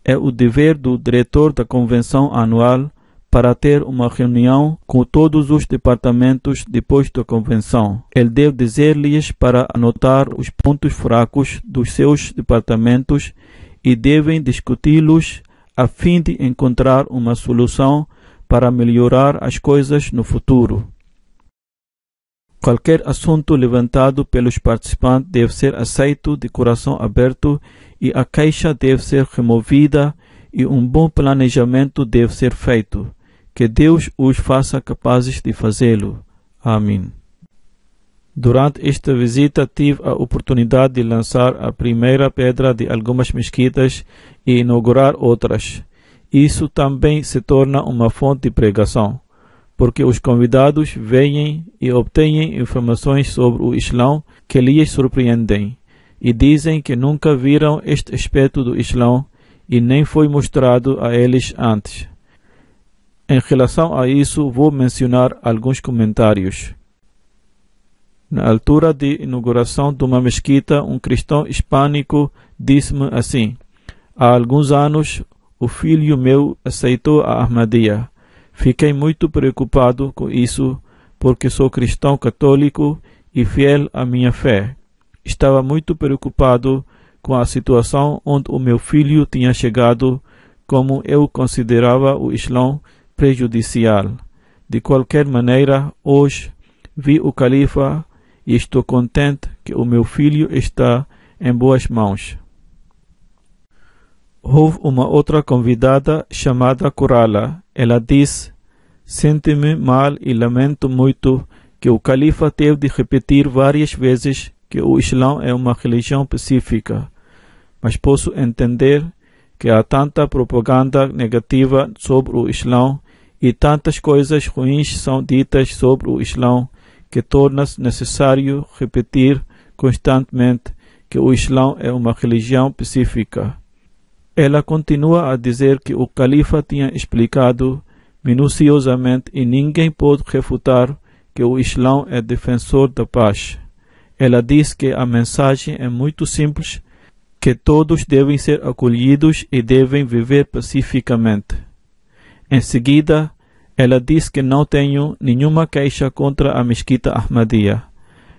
É o dever do diretor da convenção anual para ter uma reunião com todos os departamentos depois da convenção. Ele deve dizer-lhes para anotar os pontos fracos dos seus departamentos e devem discuti-los a fim de encontrar uma solução para melhorar as coisas no futuro. Qualquer assunto levantado pelos participantes deve ser aceito de coração aberto e a queixa deve ser removida e um bom planejamento deve ser feito. Que Deus os faça capazes de fazê-lo. Amém. Durante esta visita tive a oportunidade de lançar a primeira pedra de algumas mesquitas e inaugurar outras. Isso também se torna uma fonte de pregação, porque os convidados veem e obtêm informações sobre o Islão que lhes surpreendem e dizem que nunca viram este aspecto do Islão e nem foi mostrado a eles antes. Em relação a isso, vou mencionar alguns comentários. Na altura de inauguração de uma mesquita, um cristão hispânico disse-me assim: há alguns anos, o filho meu aceitou a Ahmadiyya. Fiquei muito preocupado com isso, porque sou cristão católico e fiel à minha fé. Estava muito preocupado com a situação onde o meu filho tinha chegado, como eu considerava o Islão prejudicial. De qualquer maneira, hoje vi o califa e estou contente que o meu filho está em boas mãos. Houve uma outra convidada chamada Corala. Ela disse: sinto-me mal e lamento muito que o califa teve de repetir várias vezes que o Islã é uma religião pacífica, mas posso entender que há tanta propaganda negativa sobre o Islã e tantas coisas ruins são ditas sobre o Islã que torna-se necessário repetir constantemente que o Islã é uma religião pacífica. Ela continua a dizer que o califa tinha explicado minuciosamente e ninguém pode refutar que o Islã é defensor da paz. Ela diz que a mensagem é muito simples, que todos devem ser acolhidos e devem viver pacificamente. Em seguida, ela diz que não tenho nenhuma queixa contra a mesquita Ahmadiyya.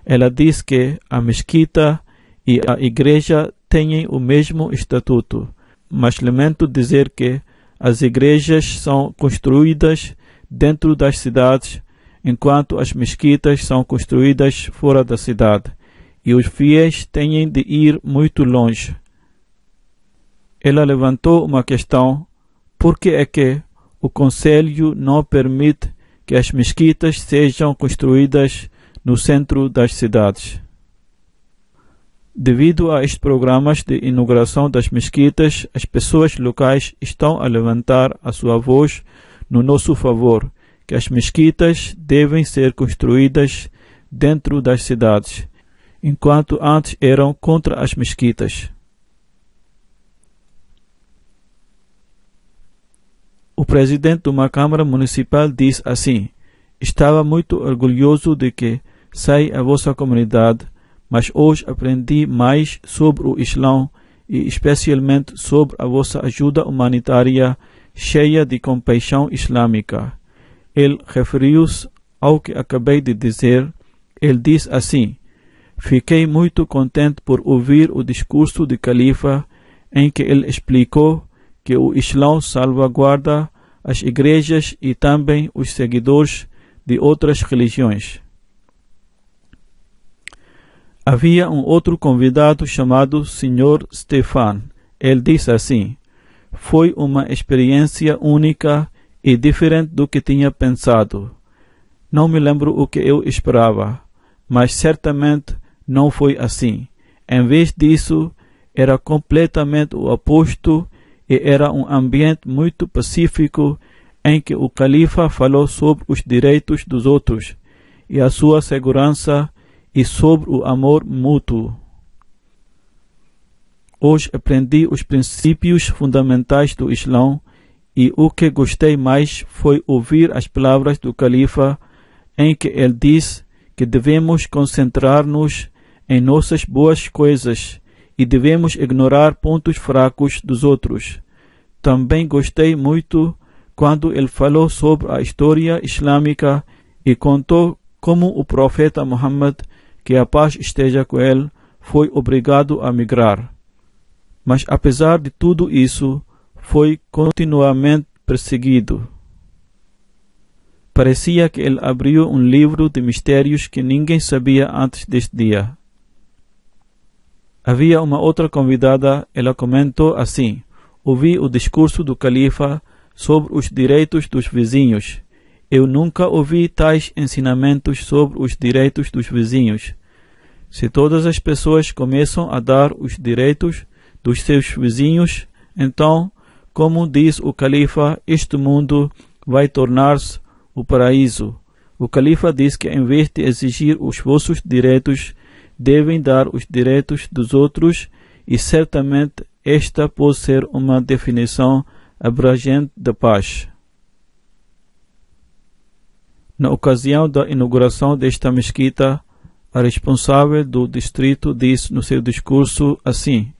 Ela diz que a mesquita e a igreja têm o mesmo estatuto, mas lamento dizer que as igrejas são construídas dentro das cidades, enquanto as mesquitas são construídas fora da cidade, e os fiéis têm de ir muito longe. Ela levantou uma questão: por que é que o Conselho não permite que as mesquitas sejam construídas no centro das cidades? Devido a estes programas de inauguração das mesquitas, as pessoas locais estão a levantar a sua voz no nosso favor, que as mesquitas devem ser construídas dentro das cidades, enquanto antes eram contra as mesquitas. O presidente de uma Câmara Municipal diz assim: estava muito orgulhoso de que sei a vossa comunidade, mas hoje aprendi mais sobre o Islã e especialmente sobre a vossa ajuda humanitária cheia de compaixão islâmica. Ele referiu-se ao que acabei de dizer. Ele diz assim: fiquei muito contente por ouvir o discurso do califa em que ele explicou que o Islã salvaguarda as igrejas e também os seguidores de outras religiões. Havia um outro convidado chamado Sr. Stefan. Ele disse assim: foi uma experiência única e diferente do que tinha pensado. Não me lembro o que eu esperava, mas certamente não foi assim. Em vez disso, era completamente o oposto e era um ambiente muito pacífico em que o califa falou sobre os direitos dos outros e a sua segurança e sobre o amor mútuo. Hoje aprendi os princípios fundamentais do Islã e o que gostei mais foi ouvir as palavras do califa em que ele diz que devemos concentrar-nos em nossas boas coisas e devemos ignorar pontos fracos dos outros. Também gostei muito quando ele falou sobre a história islâmica e contou como o profeta Muhammad, que a paz esteja com ele, foi obrigado a migrar. Mas apesar de tudo isso, foi continuamente perseguido. Parecia que ele abriu um livro de mistérios que ninguém sabia antes deste dia. Havia uma outra convidada, ela comentou assim: ouvi o discurso do califa sobre os direitos dos vizinhos. Eu nunca ouvi tais ensinamentos sobre os direitos dos vizinhos. Se todas as pessoas começam a dar os direitos dos seus vizinhos, então, como diz o califa, este mundo vai tornar-se o paraíso. O califa diz que em vez de exigir os vossos direitos, devem dar os direitos dos outros, e certamente esta pode ser uma definição abrangente da paz. Na ocasião da inauguração desta mesquita, a responsável do distrito disse no seu discurso assim: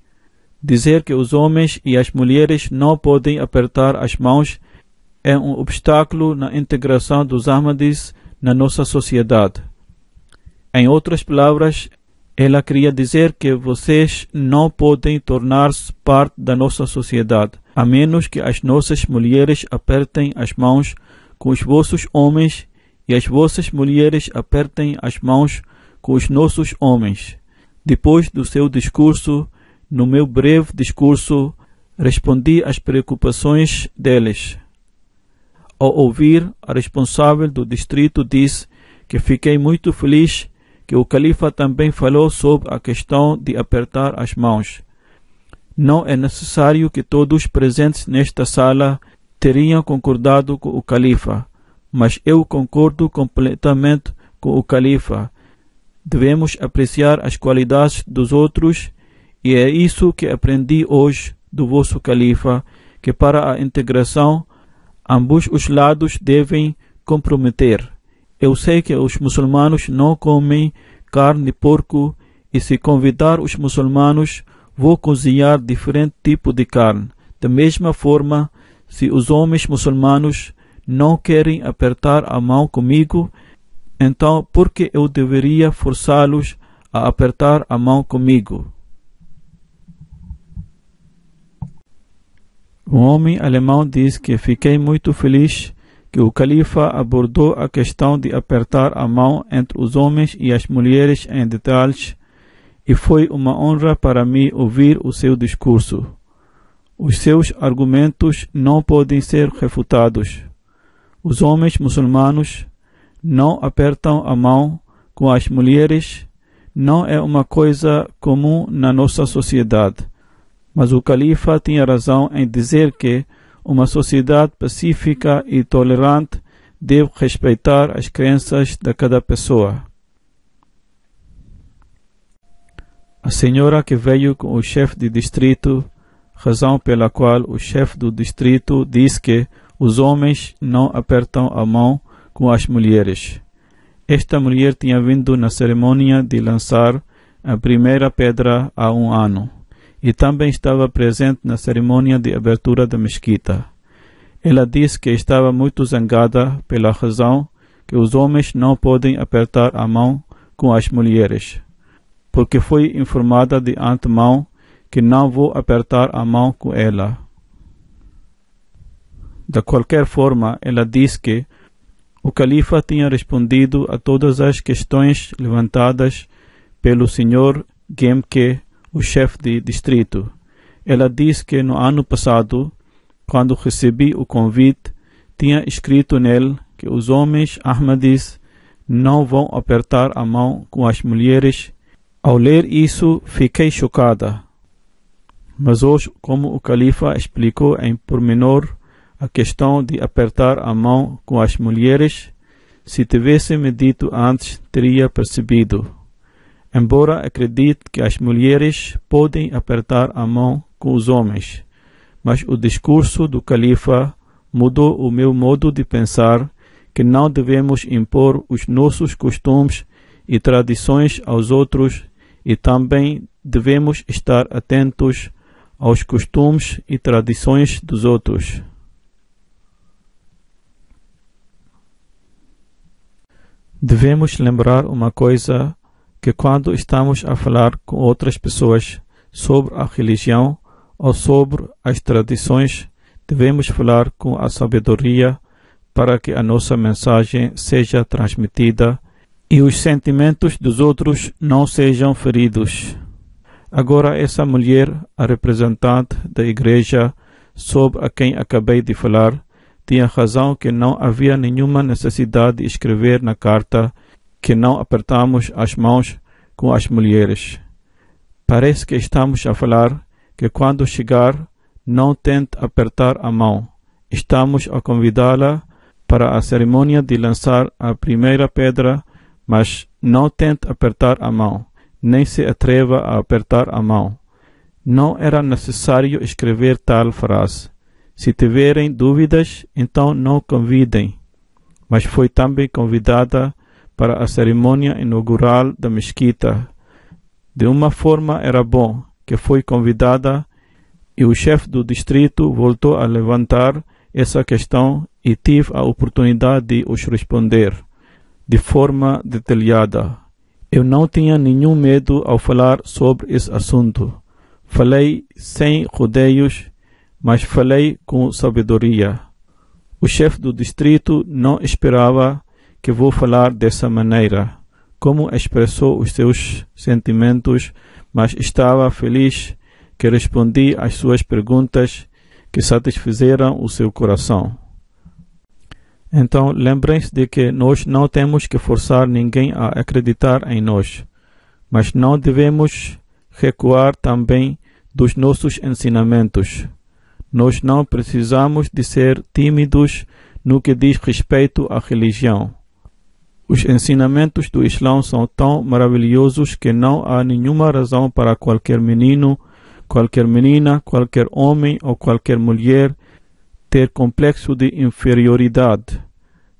dizer que os homens e as mulheres não podem apertar as mãos é um obstáculo na integração dos Ahmadis na nossa sociedade. Em outras palavras, ela queria dizer que vocês não podem tornar-se parte da nossa sociedade, a menos que as nossas mulheres apertem as mãos com os vossos homens e as vossas mulheres apertem as mãos com os nossos homens. Depois do seu discurso, no meu breve discurso, respondi às preocupações deles. Ao ouvir, a responsável do distrito disse que fiquei muito feliz que o califa também falou sobre a questão de apertar as mãos. Não é necessário que todos presentes nesta sala teriam concordado com o califa, mas eu concordo completamente com o califa. Devemos apreciar as qualidades dos outros, e é isso que aprendi hoje do vosso califa, que para a integração ambos os lados devem comprometer. Eu sei que os muçulmanos não comem carne de porco, e se convidar os muçulmanos, vou cozinhar diferente tipo de carne. Da mesma forma, se os homens muçulmanos não querem apertar a mão comigo, então por que eu deveria forçá-los a apertar a mão comigo? Um homem alemão diz que fiquei muito feliz que o califa abordou a questão de apertar a mão entre os homens e as mulheres em detalhes, e foi uma honra para mim ouvir o seu discurso. Os seus argumentos não podem ser refutados. Os homens muçulmanos não apertam a mão com as mulheres, não é uma coisa comum na nossa sociedade. Mas o califa tinha razão em dizer que uma sociedade pacífica e tolerante deve respeitar as crenças de cada pessoa. A senhora que veio com o chefe de distrito, razão pela qual o chefe do distrito diz que os homens não apertam a mão com as mulheres. Esta mulher tinha vindo na cerimônia de lançar a primeira pedra há um ano, e também estava presente na cerimônia de abertura da mesquita. Ela disse que estava muito zangada pela razão que os homens não podem apertar a mão com as mulheres, porque foi informada de antemão que não vou apertar a mão com ela. De qualquer forma, ela disse que o califa tinha respondido a todas as questões levantadas pelo Sr. Gemke, o chefe de distrito. Ela disse que no ano passado, quando recebi o convite, tinha escrito nele que os homens Ahmadis não vão apertar a mão com as mulheres. Ao ler isso, fiquei chocada. Mas hoje, como o califa explicou em pormenor a questão de apertar a mão com as mulheres, se tivesse me dito antes, teria percebido. Embora acredite que as mulheres podem apertar a mão com os homens, mas o discurso do califa mudou o meu modo de pensar, que não devemos impor os nossos costumes e tradições aos outros, e também devemos estar atentos aos costumes e tradições dos outros. Devemos lembrar uma coisa, que quando estamos a falar com outras pessoas sobre a religião ou sobre as tradições, devemos falar com a sabedoria para que a nossa mensagem seja transmitida e os sentimentos dos outros não sejam feridos. Agora essa mulher, a representante da igreja sobre a quem acabei de falar, tinha razão que não havia nenhuma necessidade de escrever na carta que não apertamos as mãos com as mulheres. Parece que estamos a falar que quando chegar, não tente apertar a mão. Estamos a convidá-la para a cerimônia de lançar a primeira pedra, mas não tente apertar a mão, nem se atreva a apertar a mão. Não era necessário escrever tal frase. Se tiverem dúvidas, então não convidem. Mas foi também convidada para a cerimônia inaugural da mesquita. De uma forma era bom que foi convidada, e o chefe do distrito voltou a levantar essa questão e tive a oportunidade de os responder de forma detalhada. Eu não tinha nenhum medo ao falar sobre esse assunto. Falei sem rodeios, mas falei com sabedoria. O chefe do distrito não esperava que vou falar dessa maneira, como expressou os seus sentimentos, mas estava feliz que respondi às suas perguntas que satisfizeram o seu coração. Então, lembrem-se de que nós não temos que forçar ninguém a acreditar em nós, mas não devemos recuar também dos nossos ensinamentos. Nós não precisamos de ser tímidos no que diz respeito à religião. Os ensinamentos do Islã são tão maravilhosos que não há nenhuma razão para qualquer menino, qualquer menina, qualquer homem ou qualquer mulher ter complexo de inferioridade.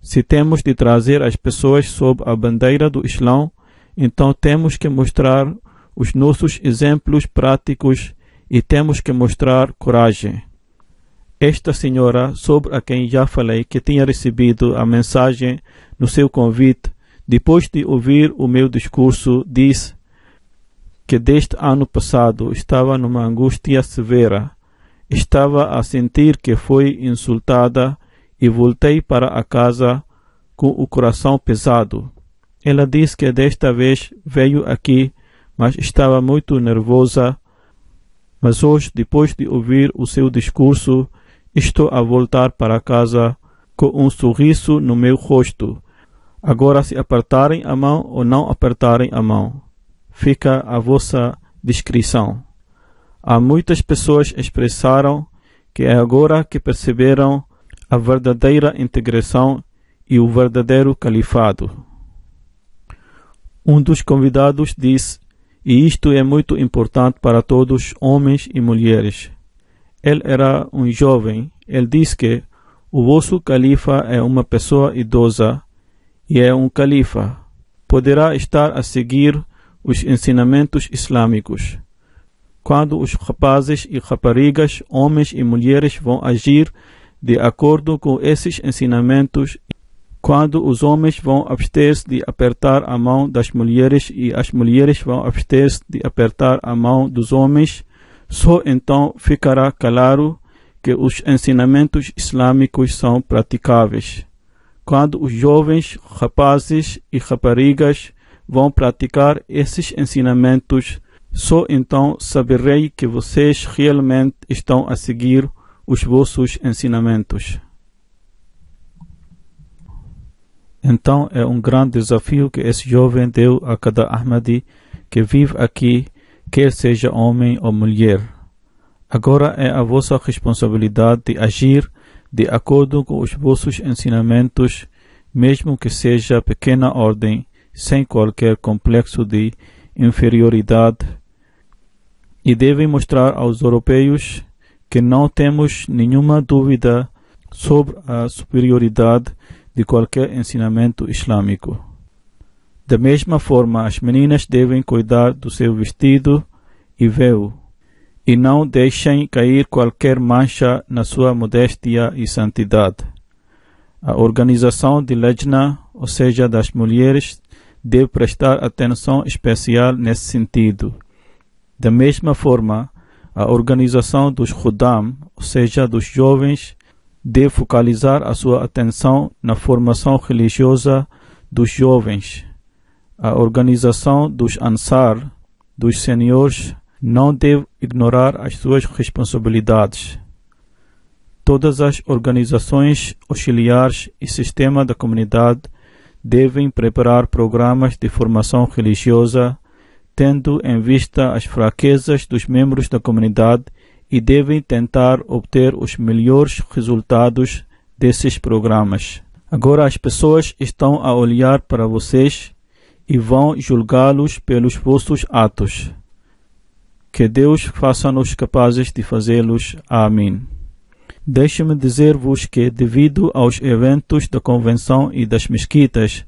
Se temos de trazer as pessoas sob a bandeira do Islã, então temos que mostrar os nossos exemplos práticos e temos que mostrar coragem. Esta senhora, sobre a quem já falei, que tinha recebido a mensagem no seu convite, depois de ouvir o meu discurso, disse que desde ano passado estava numa angústia severa. Estava a sentir que foi insultada e voltei para a casa com o coração pesado. Ela disse que desta vez veio aqui, mas estava muito nervosa. Mas hoje, depois de ouvir o seu discurso, estou a voltar para casa com um sorriso no meu rosto. Agora, se apertarem a mão ou não apertarem a mão, fica a vossa discrição. Há muitas pessoas expressaram que é agora que perceberam a verdadeira integração e o verdadeiro califado. Um dos convidados disse, e isto é muito importante para todos, homens e mulheres. Ele era um jovem. Ele disse que o vosso califa é uma pessoa idosa e é um califa. Poderá estar a seguir os ensinamentos islâmicos. Quando os rapazes e raparigas, homens e mulheres vão agir de acordo com esses ensinamentos, quando os homens vão abster-se de apertar a mão das mulheres e as mulheres vão abster-se de apertar a mão dos homens, só então ficará claro que os ensinamentos islâmicos são praticáveis. Quando os jovens, rapazes e raparigas vão praticar esses ensinamentos, só então saberei que vocês realmente estão a seguir os vossos ensinamentos. Então é um grande desafio que esse jovem deu a cada Ahmadi que vive aqui, quer seja homem ou mulher. Agora é a vossa responsabilidade de agir de acordo com os vossos ensinamentos, mesmo que seja pequena ordem, sem qualquer complexo de inferioridade, e devem mostrar aos europeus que não temos nenhuma dúvida sobre a superioridade de qualquer ensinamento islâmico. Da mesma forma, as meninas devem cuidar do seu vestido e véu, e não deixem cair qualquer mancha na sua modéstia e santidade. A organização de Lajna, ou seja, das mulheres, deve prestar atenção especial nesse sentido. Da mesma forma, a organização dos Khudam, ou seja, dos jovens, deve focalizar a sua atenção na formação religiosa dos jovens. A organização dos Ansar, dos senhores, não deve ignorar as suas responsabilidades. Todas as organizações auxiliares e sistema da comunidade devem preparar programas de formação religiosa, tendo em vista as fraquezas dos membros da comunidade, e devem tentar obter os melhores resultados desses programas. Agora as pessoas estão a olhar para vocês e vão julgá-los pelos vossos atos. Que Deus faça-nos capazes de fazê-los. Amém. Deixe-me dizer-vos que, devido aos eventos da convenção e das mesquitas,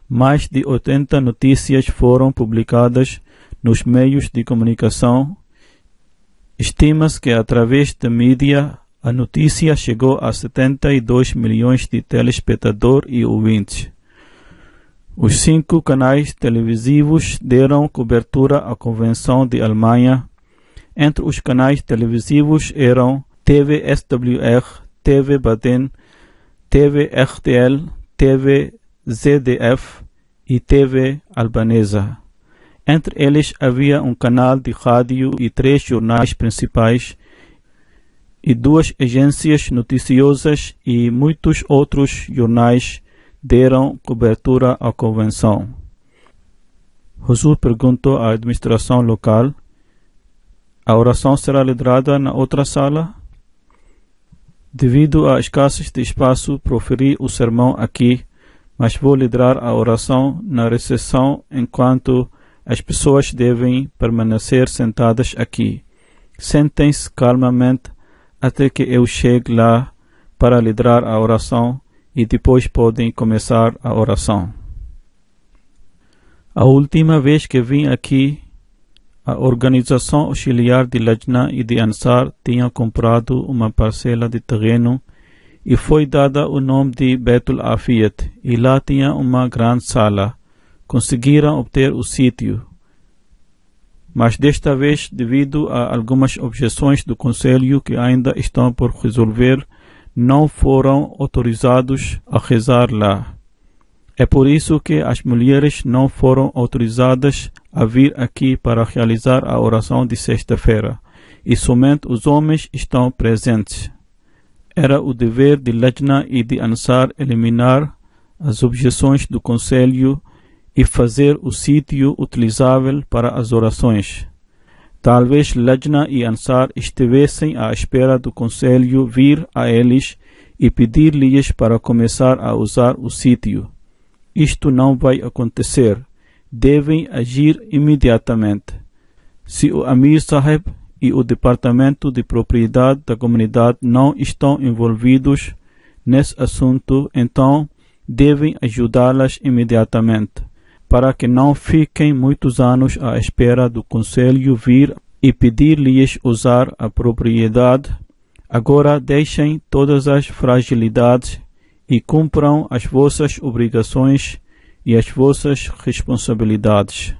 mais de 80 notícias foram publicadas nos meios de comunicação. Estima-se que, através da mídia, a notícia chegou a 72 milhões de telespectadores e ouvintes. Os 5 canais televisivos deram cobertura à Convenção de Alemanha. Entre os canais televisivos eram TV SWR, TV Baden, TV RTL, TV ZDF e TV Albanesa. Entre eles havia um canal de rádio e 3 jornais principais, e 2 agências noticiosas e muitos outros jornais deram cobertura à convenção. Huzur perguntou à administração local: a oração será liderada na outra sala? Devido à escassez de espaço, proferi o sermão aqui, mas vou liderar a oração na recepção enquanto as pessoas devem permanecer sentadas aqui. Sentem-se calmamente até que eu chegue lá para liderar a oração e depois podem começar a oração. A última vez que vim aqui, a organização auxiliar de Lajna e de Ansar tinha comprado uma parcela de terreno e foi dada o nome de Beitul Afiyat, e lá tinha uma grande sala. Conseguiram obter o sítio, mas desta vez, devido a algumas objeções do Conselho que ainda estão por resolver, não foram autorizados a rezar lá. É por isso que as mulheres não foram autorizadas a vir aqui para realizar a oração de sexta-feira, e somente os homens estão presentes. Era o dever de Lajna e de Ansar eliminar as objeções do Conselho e fazer o sítio utilizável para as orações. Talvez Lajna e Ansar estivessem à espera do Conselho vir a eles e pedir-lhes para começar a usar o sítio. Isto não vai acontecer. Devem agir imediatamente. Se o Amir Sahib e o Departamento de Propriedade da comunidade não estão envolvidos nesse assunto, então devem ajudá-las imediatamente, para que não fiquem muitos anos à espera do Conselho vir e pedir-lhes usar a propriedade. Agora deixem todas as fragilidades e cumpram as vossas obrigações e as vossas responsabilidades.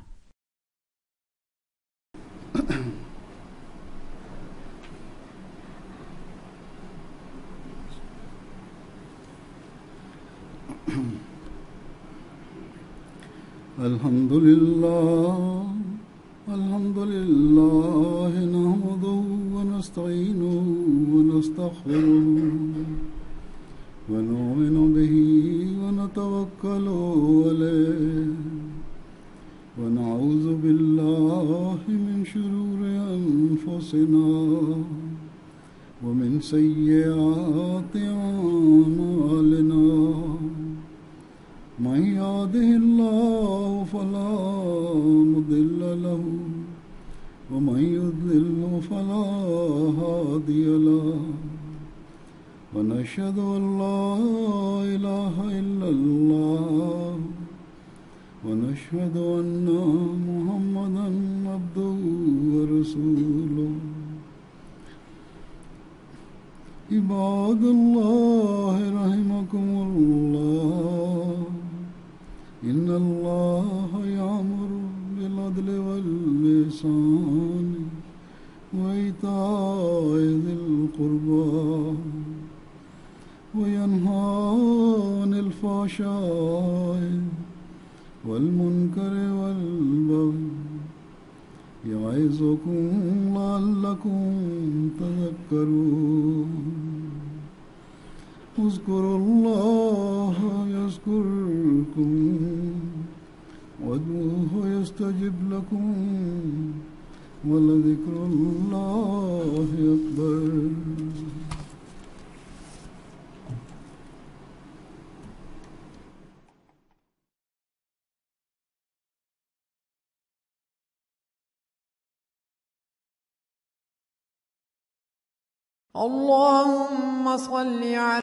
Alhamdulillah, alhamdulillah, nahmaduhu wa nasta'inuhu wa nastaghfiruhu wa nu'minu bihi wa natawakkalu alayhi wa na'udhu billahi min shururi anfusina wa min sayyiati a'malina. من يهده الله فلا مضل له ومن يضلل فلا هادي له ونشهد أن لا إله إلا الله ونشهد أن محمدا عبده ورسوله. عباد الله رحمكم الله، إن الله يأمر بالعدل والإحسان وإيتاء ذي القربى وينهى عن الفحشاء والمنكر والبغي يعظكم لعلكم تذكرون. اذكروا الله يذكركم وادعوه يستجب لكم ولذكر الله أكبر. اللهم صل على